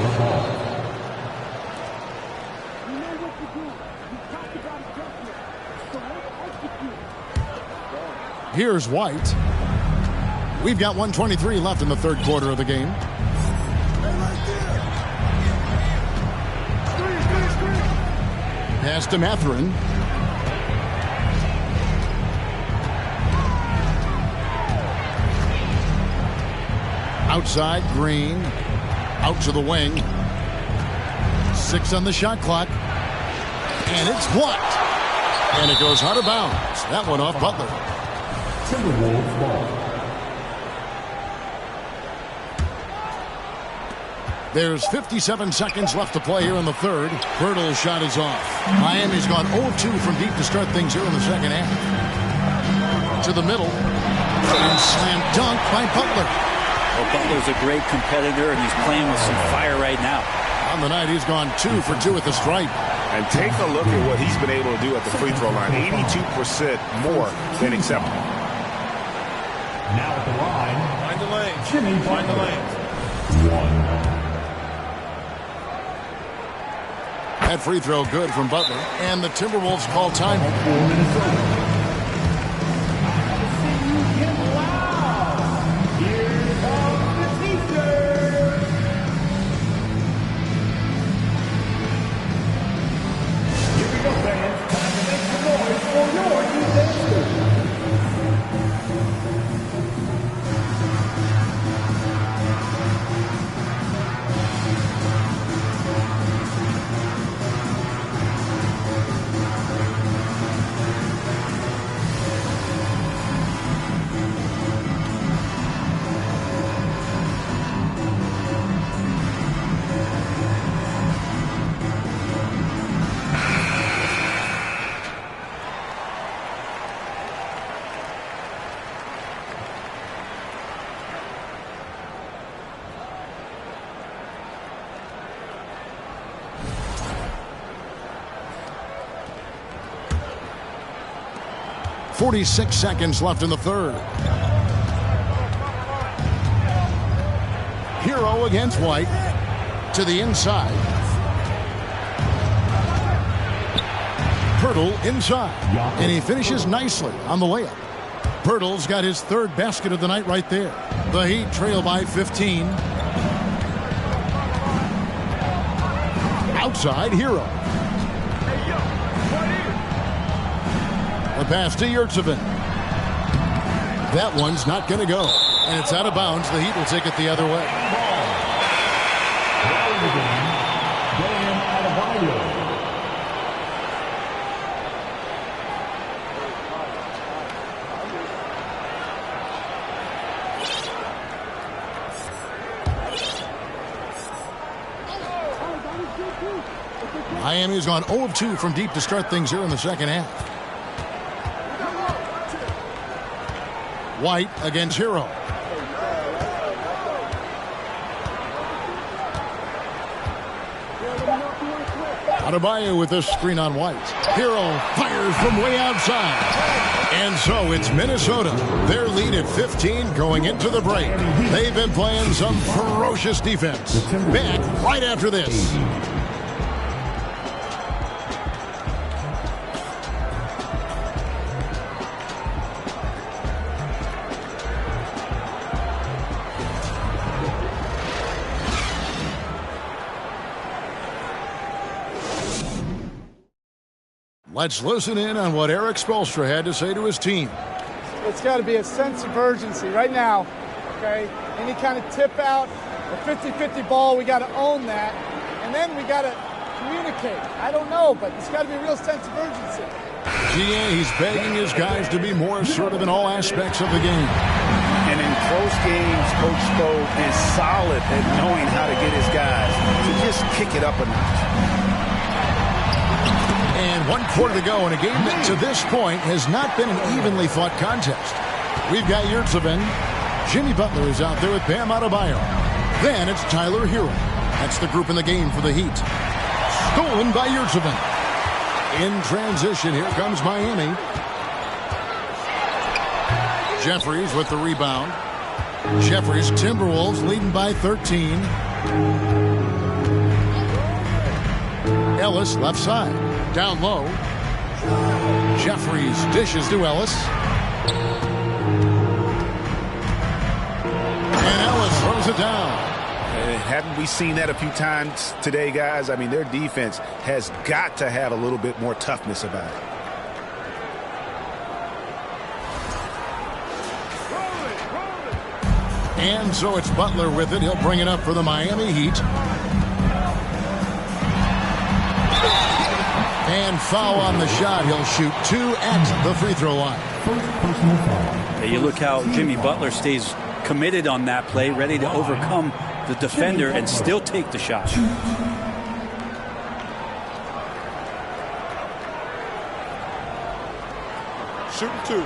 Here's White. We've got 1:23 left in the third quarter of the game. Pass to Mathurin. Outside, Green. Out to the wing. 6 on the shot clock. And it's blocked. And it goes out of bounds. That one off Butler. Timberwolves ball. There's 57 seconds left to play here in the third. Pirtle's shot is off. Miami's gone 0-2 from deep to start things here in the second half. To the middle. And slam dunk by Butler. Well, Butler's a great competitor, and he's playing with some fire right now. On the night, he's gone 2 for 2 at the stripe. And take a look at what he's been able to do at the free throw line. 82% more than acceptable. Now at the line, Find the lane. Jimmy Find the lane. 1. That free throw good from Butler. And the Timberwolves call time. For Minnesota. .46 seconds left in the third. Hero against White. To the inside. Pirtle inside. And he finishes nicely on the layup. Pirtle's got his third basket of the night right there. The Heat trail by 15. Outside, Hero. The pass to Yurtseven. That one's not going to go. And it's out of bounds. The Heat will take it the other way. Miami's gone 0-2 from deep to start things here in the second half. White against Hero. Adebayo with this screen on White. Hero fires from way outside. And so it's Minnesota. Their lead at 15 going into the break. They've been playing some ferocious defense. Back right after this. Let's listen in on what Eric Spoelstra had to say to his team. It's got to be a sense of urgency right now, okay? Any kind of tip out, a 50-50 ball, we got to own that. And then we got to communicate. I don't know, but it's got to be a real sense of urgency. He's begging his guys to be more assertive in all aspects of the game. And in close games, Coach Spo is solid at knowing how to get his guys to just kick it up a notch. And 1 quarter to go in a game that to this point has not been an evenly fought contest. We've got Yurtseven. Jimmy Butler is out there with Bam Adebayo. Then it's Tyler Hero. That's the group in the game for the Heat. Stolen by Yurtseven. In transition, here comes Miami. Jeffries with the rebound. Jeffries, Timberwolves leading by 13. Ellis left side. Down low. Jeffries dishes to Ellis. And Ellis throws it down. Haven't we seen that a few times today, guys? I mean, their defense has got to have a little bit more toughness about it. And so it's Butler with it. He'll bring it up for the Miami Heat. And foul on the shot. He'll shoot 2 at the free throw line. Yeah, you look how Jimmy Butler stays committed on that play, ready to overcome the defender and still take the shot. Shooting 2.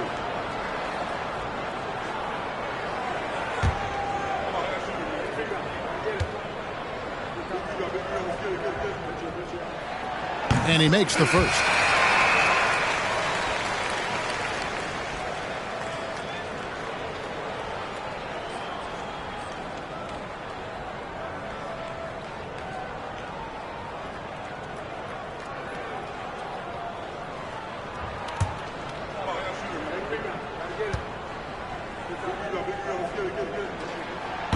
And he makes the first.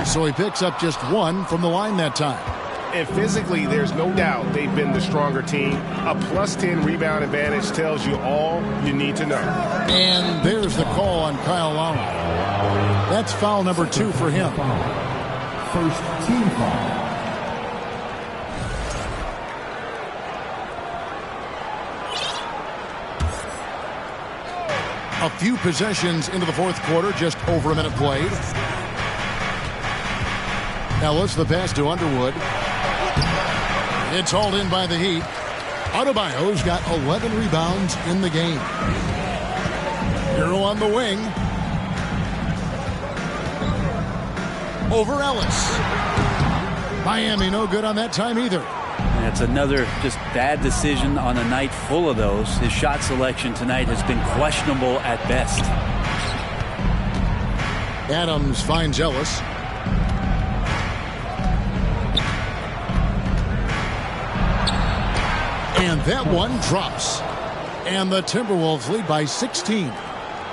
So he picks up just 1 from the line that time. And physically, there's no doubt they've been the stronger team. A +10 rebound advantage tells you all you need to know. And there's the call on Kyle Lowry. That's foul number 2 for him. First team foul. A few possessions into the fourth quarter, just over a minute played. Ellis, the pass to Underwood. It's hauled in by the Heat. Adebayo's got 11 rebounds in the game. Hero on the wing. Over Ellis. Miami no good on that time either. That's another just bad decision on a night full of those. His shot selection tonight has been questionable at best. Adams finds Ellis. And that one drops. And the Timberwolves lead by 16.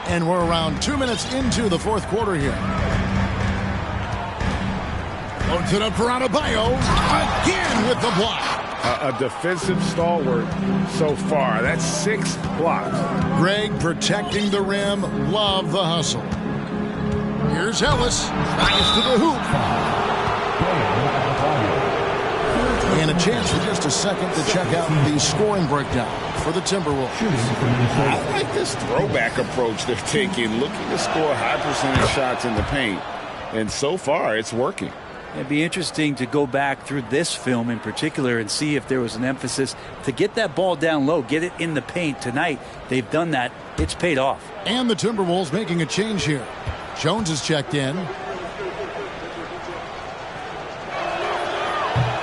And we're around 2 minutes into the fourth quarter here. Loads it up for Adebayo. Again with the block. A defensive stalwart so far. That's 6 blocks. Greg protecting the rim. Love the hustle. Here's Ellis. Drives to the hoop. And a chance for just a second to check out the scoring breakdown for the Timberwolves. I like this throwback approach they're taking, looking to score high percentage shots in the paint. And so far, it's working. It'd be interesting to go back through this film in particular and see if there was an emphasis to get that ball down low, get it in the paint. Tonight, they've done that. It's paid off. And the Timberwolves making a change here. Jones is checked in.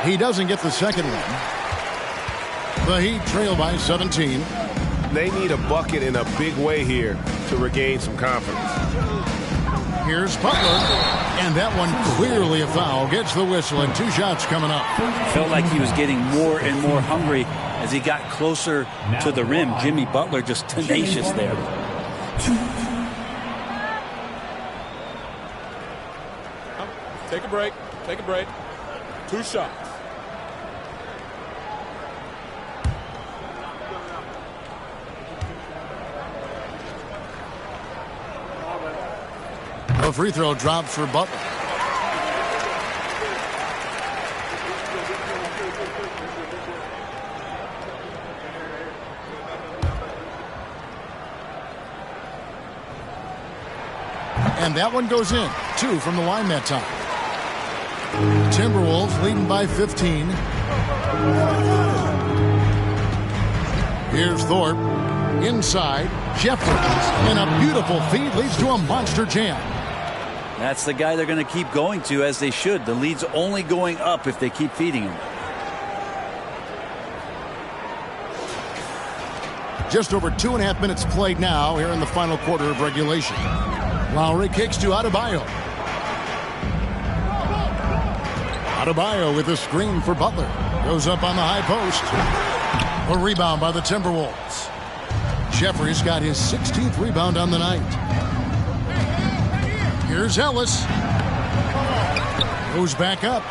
He doesn't get the second one. The Heat trail by 17. They need a bucket in a big way here to regain some confidence. Here's Butler. And that one clearly a foul. Gets the whistle and 2 shots coming up. Felt like he was getting more and more hungry as he got closer to the rim. Jimmy Butler just tenacious there. Take a break. Take a break. 2 shots. free throw drops for Butler. And that one goes in. 2 from the line that time. Timberwolves leading by 15. Here's Thorpe. Inside. Jeffries. And a beautiful feed leads to a monster jam. That's the guy they're going to keep going to, as they should. The lead's only going up if they keep feeding him. Just over 2.5 minutes played now here in the final quarter of regulation. Lowry kicks to Adebayo. Adebayo with a screen for Butler. Goes up on the high post. A rebound by the Timberwolves. Jeffries got his 16th rebound on the night. Here's Ellis. Goes back up.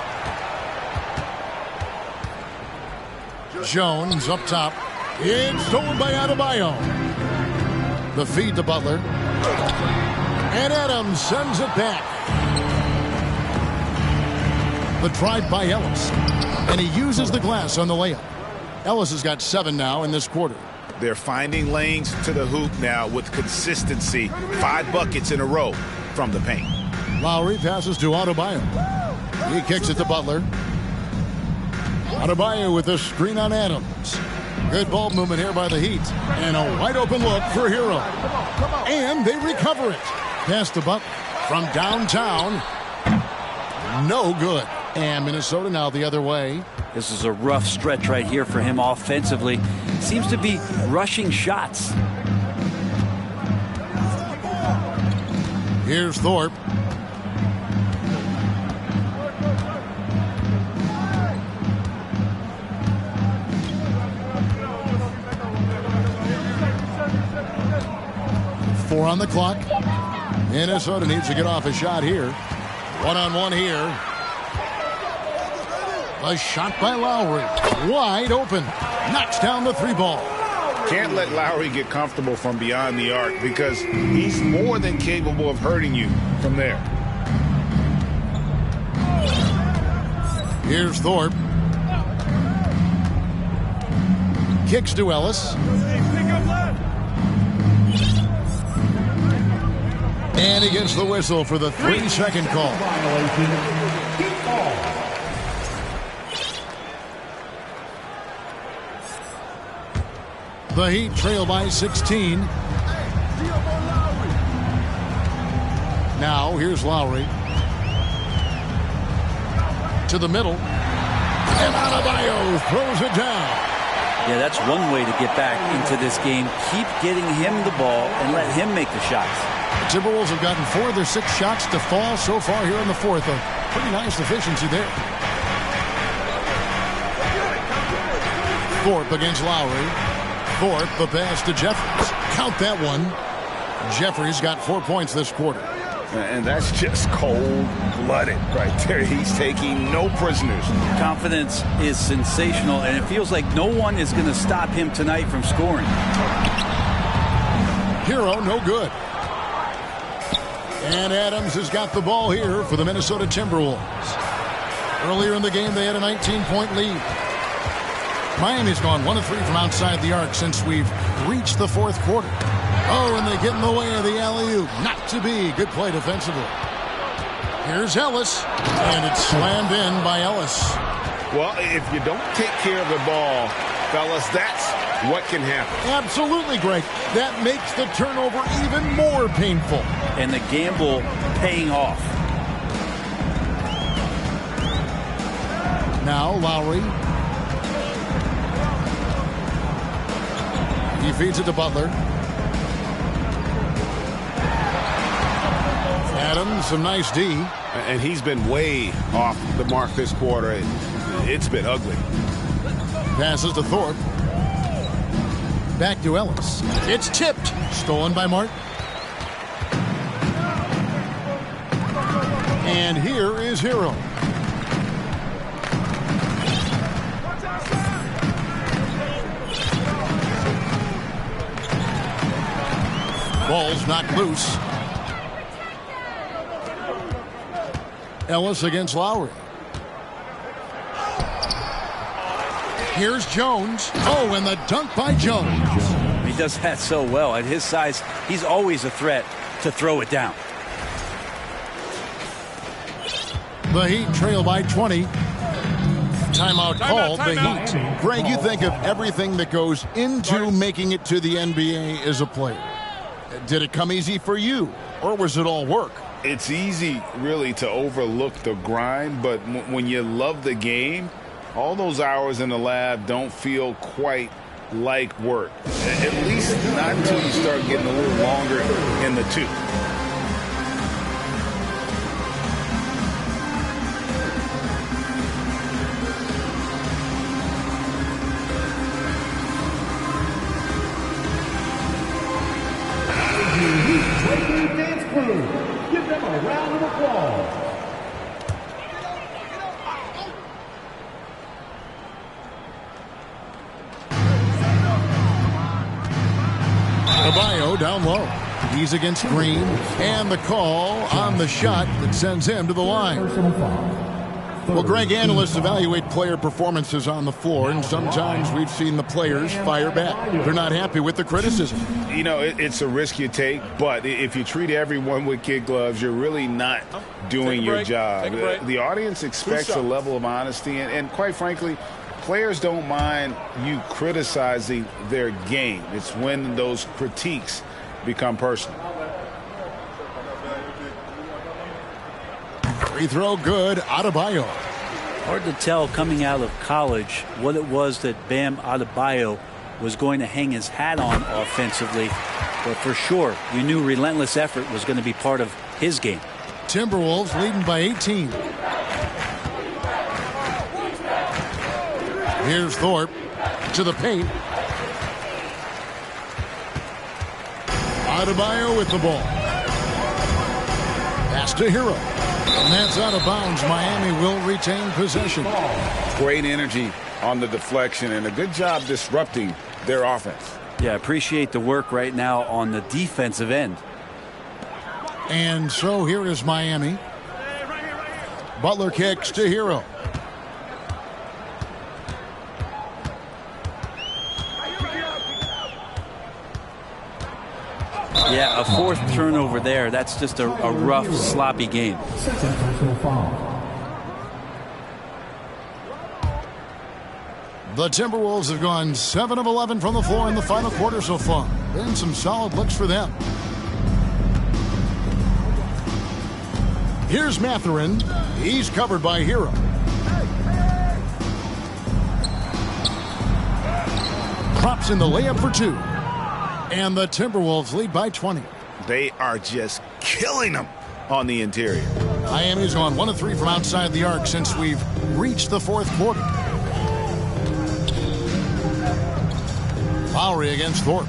Jones up top. It's stolen by Adebayo. The feed to Butler. And Adams sends it back. The drive by Ellis. And he uses the glass on the layup. Ellis has got 7 now in this quarter. They're finding lanes to the hoop now with consistency. 5 buckets in a row from the paint. Lowry passes to Adebayo. He kicks it to Butler. Adebayo with a screen on Adams. Good ball movement here by the Heat. And a wide open look for Hero. And they recover it. Pass to Butler from downtown. No good. And Minnesota now the other way. This is a rough stretch right here for him offensively. Seems to be rushing shots. Here's Thorpe. Four on the clock. Minnesota needs to get off a shot here. One-on-one here. A shot by Lowry. Wide open. Knocks down the 3 ball. Can't let Lowry get comfortable from beyond the arc because he's more than capable of hurting you from there. Here's Thorpe. Kicks to Ellis. And he gets the whistle for the 3-second call. The Heat trail by 16. Now here's Lowry. To the middle. And Adebayo throws it down. Yeah, that's one way to get back into this game. Keep getting him the ball and let him make the shots. The Timberwolves have gotten 4 of their 6 shots to fall so far here in the 4th. A pretty nice efficiency there. Thorpe against Lowry. Thorpe, the pass to Jeffries. Count that one. Jeffries got 4 points this quarter. And that's just cold-blooded right there. He's taking no prisoners. Confidence is sensational, and it feels like no one is going to stop him tonight from scoring. Hero, no good. And Adams has got the ball here for the Minnesota Timberwolves. Earlier in the game, they had a 19-point lead. Miami's gone 1 of 3 from outside the arc since we've reached the 4th quarter. Oh, and they get in the way of the alley-oop. Not to be. Good play defensively. Here's Ellis, and it's slammed in by Ellis. Well, if you don't take care of the ball, fellas, that's what can happen. Absolutely, Greg. That makes the turnover even more painful. And the gamble paying off. Now Lowry. He feeds it to Butler. Adams, some nice D. And he's been way off the mark this quarter. It's been ugly. Passes to Thorpe. Back to Ellis. It's tipped. Stolen by Martin. And here is Hero. Ball's knocked loose. Ellis against Lowry. Here's Jones. Oh, and the dunk by Jones. He does that so well. At his size, he's always a threat to throw it down. The Heat trail by 20. Timeout called. The Heat. Greg, you think of everything that goes into making it to the NBA as a player. Did it come easy for you, or was it all work? It's easy, really, to overlook the grind, but when you love the game, all those hours in the lab don't feel quite like work. At least not until you start getting a little longer in the tooth. Dance crew, give them a round of applause. Adebayo down low. He's against Green, and the call on the shot that sends him to the line. Well, Greg, analysts evaluate player performances on the floor, and sometimes we've seen the players fire back. They're not happy with the criticism. You know, it's a risk you take, but if you treat everyone with kid gloves, you're really not doing your job. The audience expects a level of honesty, and quite frankly, players don't mind you criticizing their game. It's when those critiques become personal. Free throw good, Adebayo. Hard to tell coming out of college what it was that Bam Adebayo was going to hang his hat on offensively. But for sure, you knew relentless effort was going to be part of his game. Timberwolves leading by 18. Here's Thorpe to the paint. Adebayo with the ball. Pass to Hero. And that's out of bounds. Miami will retain possession. Great energy on the deflection and a good job disrupting their offense. Yeah, appreciate the work right now on the defensive end. And so here is Miami. Butler kicks to Hero. Yeah, a fourth turnover there. That's just a rough, sloppy game. The Timberwolves have gone 7 of 11 from the floor in the final quarter so far. Been some solid looks for them. Here's Mathurin. He's covered by Hero. Props in the layup for two. And the Timberwolves lead by 20. They are just killing them on the interior. Miami's gone 1 of 3 from outside the arc since we've reached the fourth quarter. Lowry against Thorpe.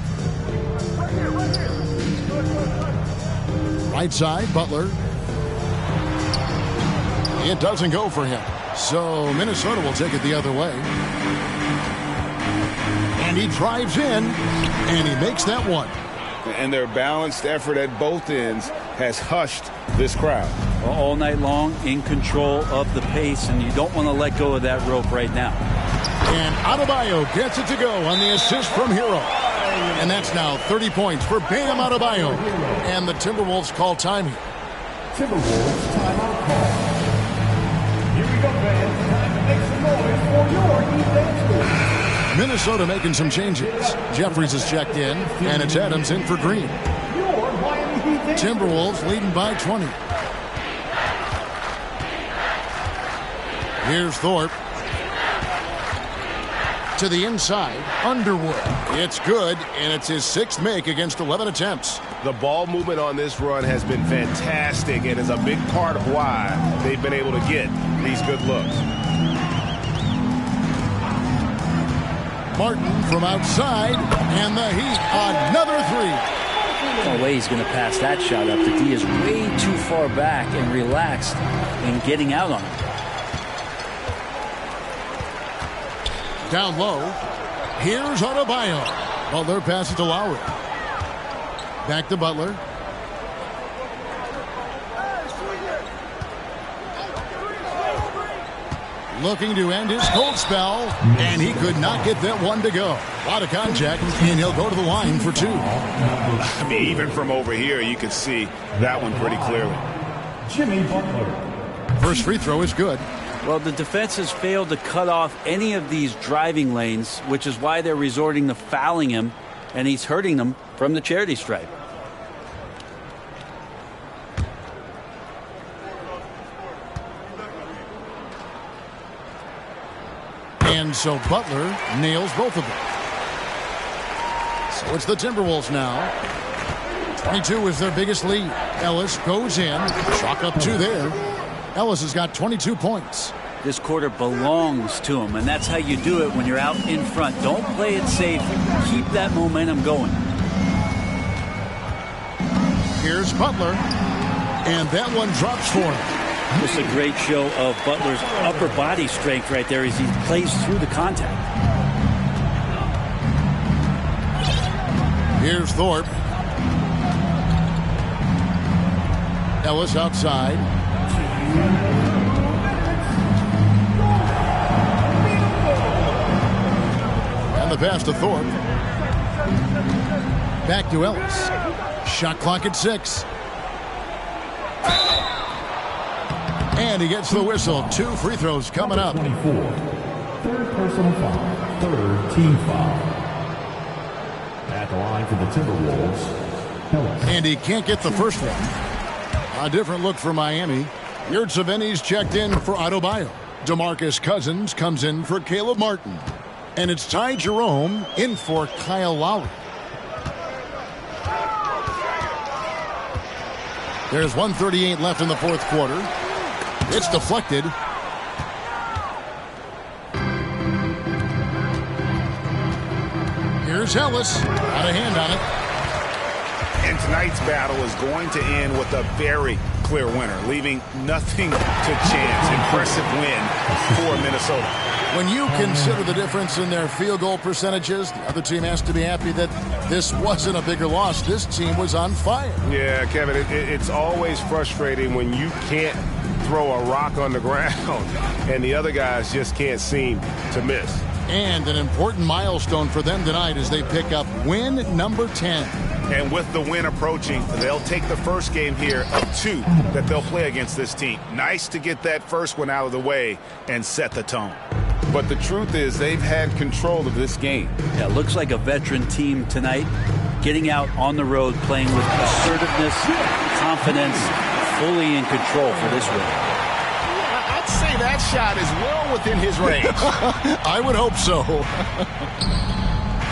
Right side, Butler. It doesn't go for him. So Minnesota will take it the other way. And he drives in, and he makes that one. And their balanced effort at both ends has hushed this crowd. Well, all night long, in control of the pace, and you don't want to let go of that rope right now. And Adebayo gets it to go on the assist from Hero. And that's now 30 points for Bam Adebayo. And the Timberwolves call time here. Timberwolves timeout call. Here we go, fans. Time to make some noise for your defense group. Minnesota making some changes. Jeffries is checked in, and it's Adams in for Green. Timberwolves leading by 20. Here's Thorpe. To the inside, Underwood. It's good, and it's his 6th make against 11 attempts. The ball movement on this run has been fantastic and is a big part of why they've been able to get these good looks. Martin from outside, and the Heat, another 3. No way he's going to pass that shot up. The D is way too far back and relaxed in getting out on it. Down low, here's Adebayo. Butler passes to Lowry. Back to Butler. looking to end his cold spell, and he could not get that one to go. A lot of contact, and he'll go to the line for 2. I mean, even from over here, you could see that one pretty clearly. Jimmy Butler. First free throw is good. Well, the defense has failed to cut off any of these driving lanes, which is why they're resorting to fouling him, and he's hurting them from the charity stripe. And so Butler nails both of them. So it's the Timberwolves now. 22 is their biggest lead. Ellis goes in. Chalk up 2 there. Ellis has got 22 points. This quarter belongs to him, and that's how you do it when you're out in front. Don't play it safe. Keep that momentum going. Here's Butler, and that one drops for him. This is a great show of Butler's upper body strength right there as he plays through the contact. Here's Thorpe. Ellis outside. And the pass to Thorpe. Back to Ellis. Shot clock at 6. And he gets the whistle. 2 free throws coming up. 24. Third personal foul. Third team foul. At the line for the Timberwolves. Ellis. And he can't get the first one. A different look for Miami. Yurtseven's checked in for Adebayo. DeMarcus Cousins comes in for Caleb Martin. And it's Ty Jerome in for Kyle Lowry. There's 1:38 left in the fourth quarter. It's deflected. Here's Ellis. Got a hand on it. And tonight's battle is going to end with a very clear winner, leaving nothing to chance. Impressive win for Minnesota. When you consider the difference in their field goal percentages, the other team has to be happy that this wasn't a bigger loss. This team was on fire. Yeah, Kevin, it's always frustrating when you can't throw a rock on the ground and the other guys just can't seem to miss. And an important milestone for them tonight as they pick up win number 10. And with the win approaching, they'll take the first game here of 2 that they'll play against this team. Nice to get that first one out of the way and set the tone. But the truth is they've had control of this game. Yeah, looks like a veteran team tonight, getting out on the road, playing with assertiveness, confidence, fully in control for this win. I'd say that shot is well within his range. I would hope so.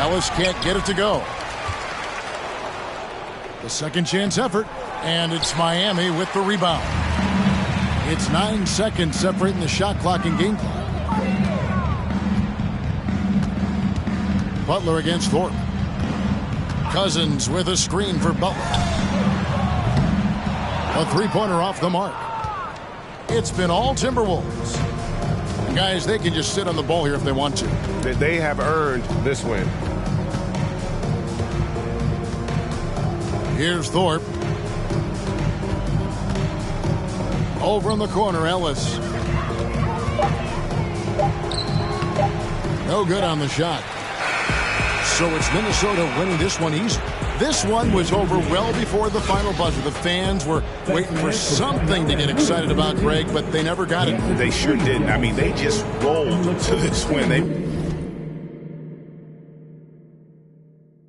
Ellis can't get it to go. The second chance effort, and it's Miami with the rebound. It's 9 seconds separating the shot clock and game clock. Butler against Thorpe. Cousins with a screen for Butler. A three-pointer off the mark. It's been all Timberwolves. And guys, they can just sit on the ball here if they want to. They have earned this win. Here's Thorpe. Over in the corner, Ellis. No good on the shot. So it's Minnesota winning this one easy. This one was over well before the final buzzer. The fans were waiting for something to get excited about, Greg, but they never got it. They sure didn't. I mean, they just rolled to this win. They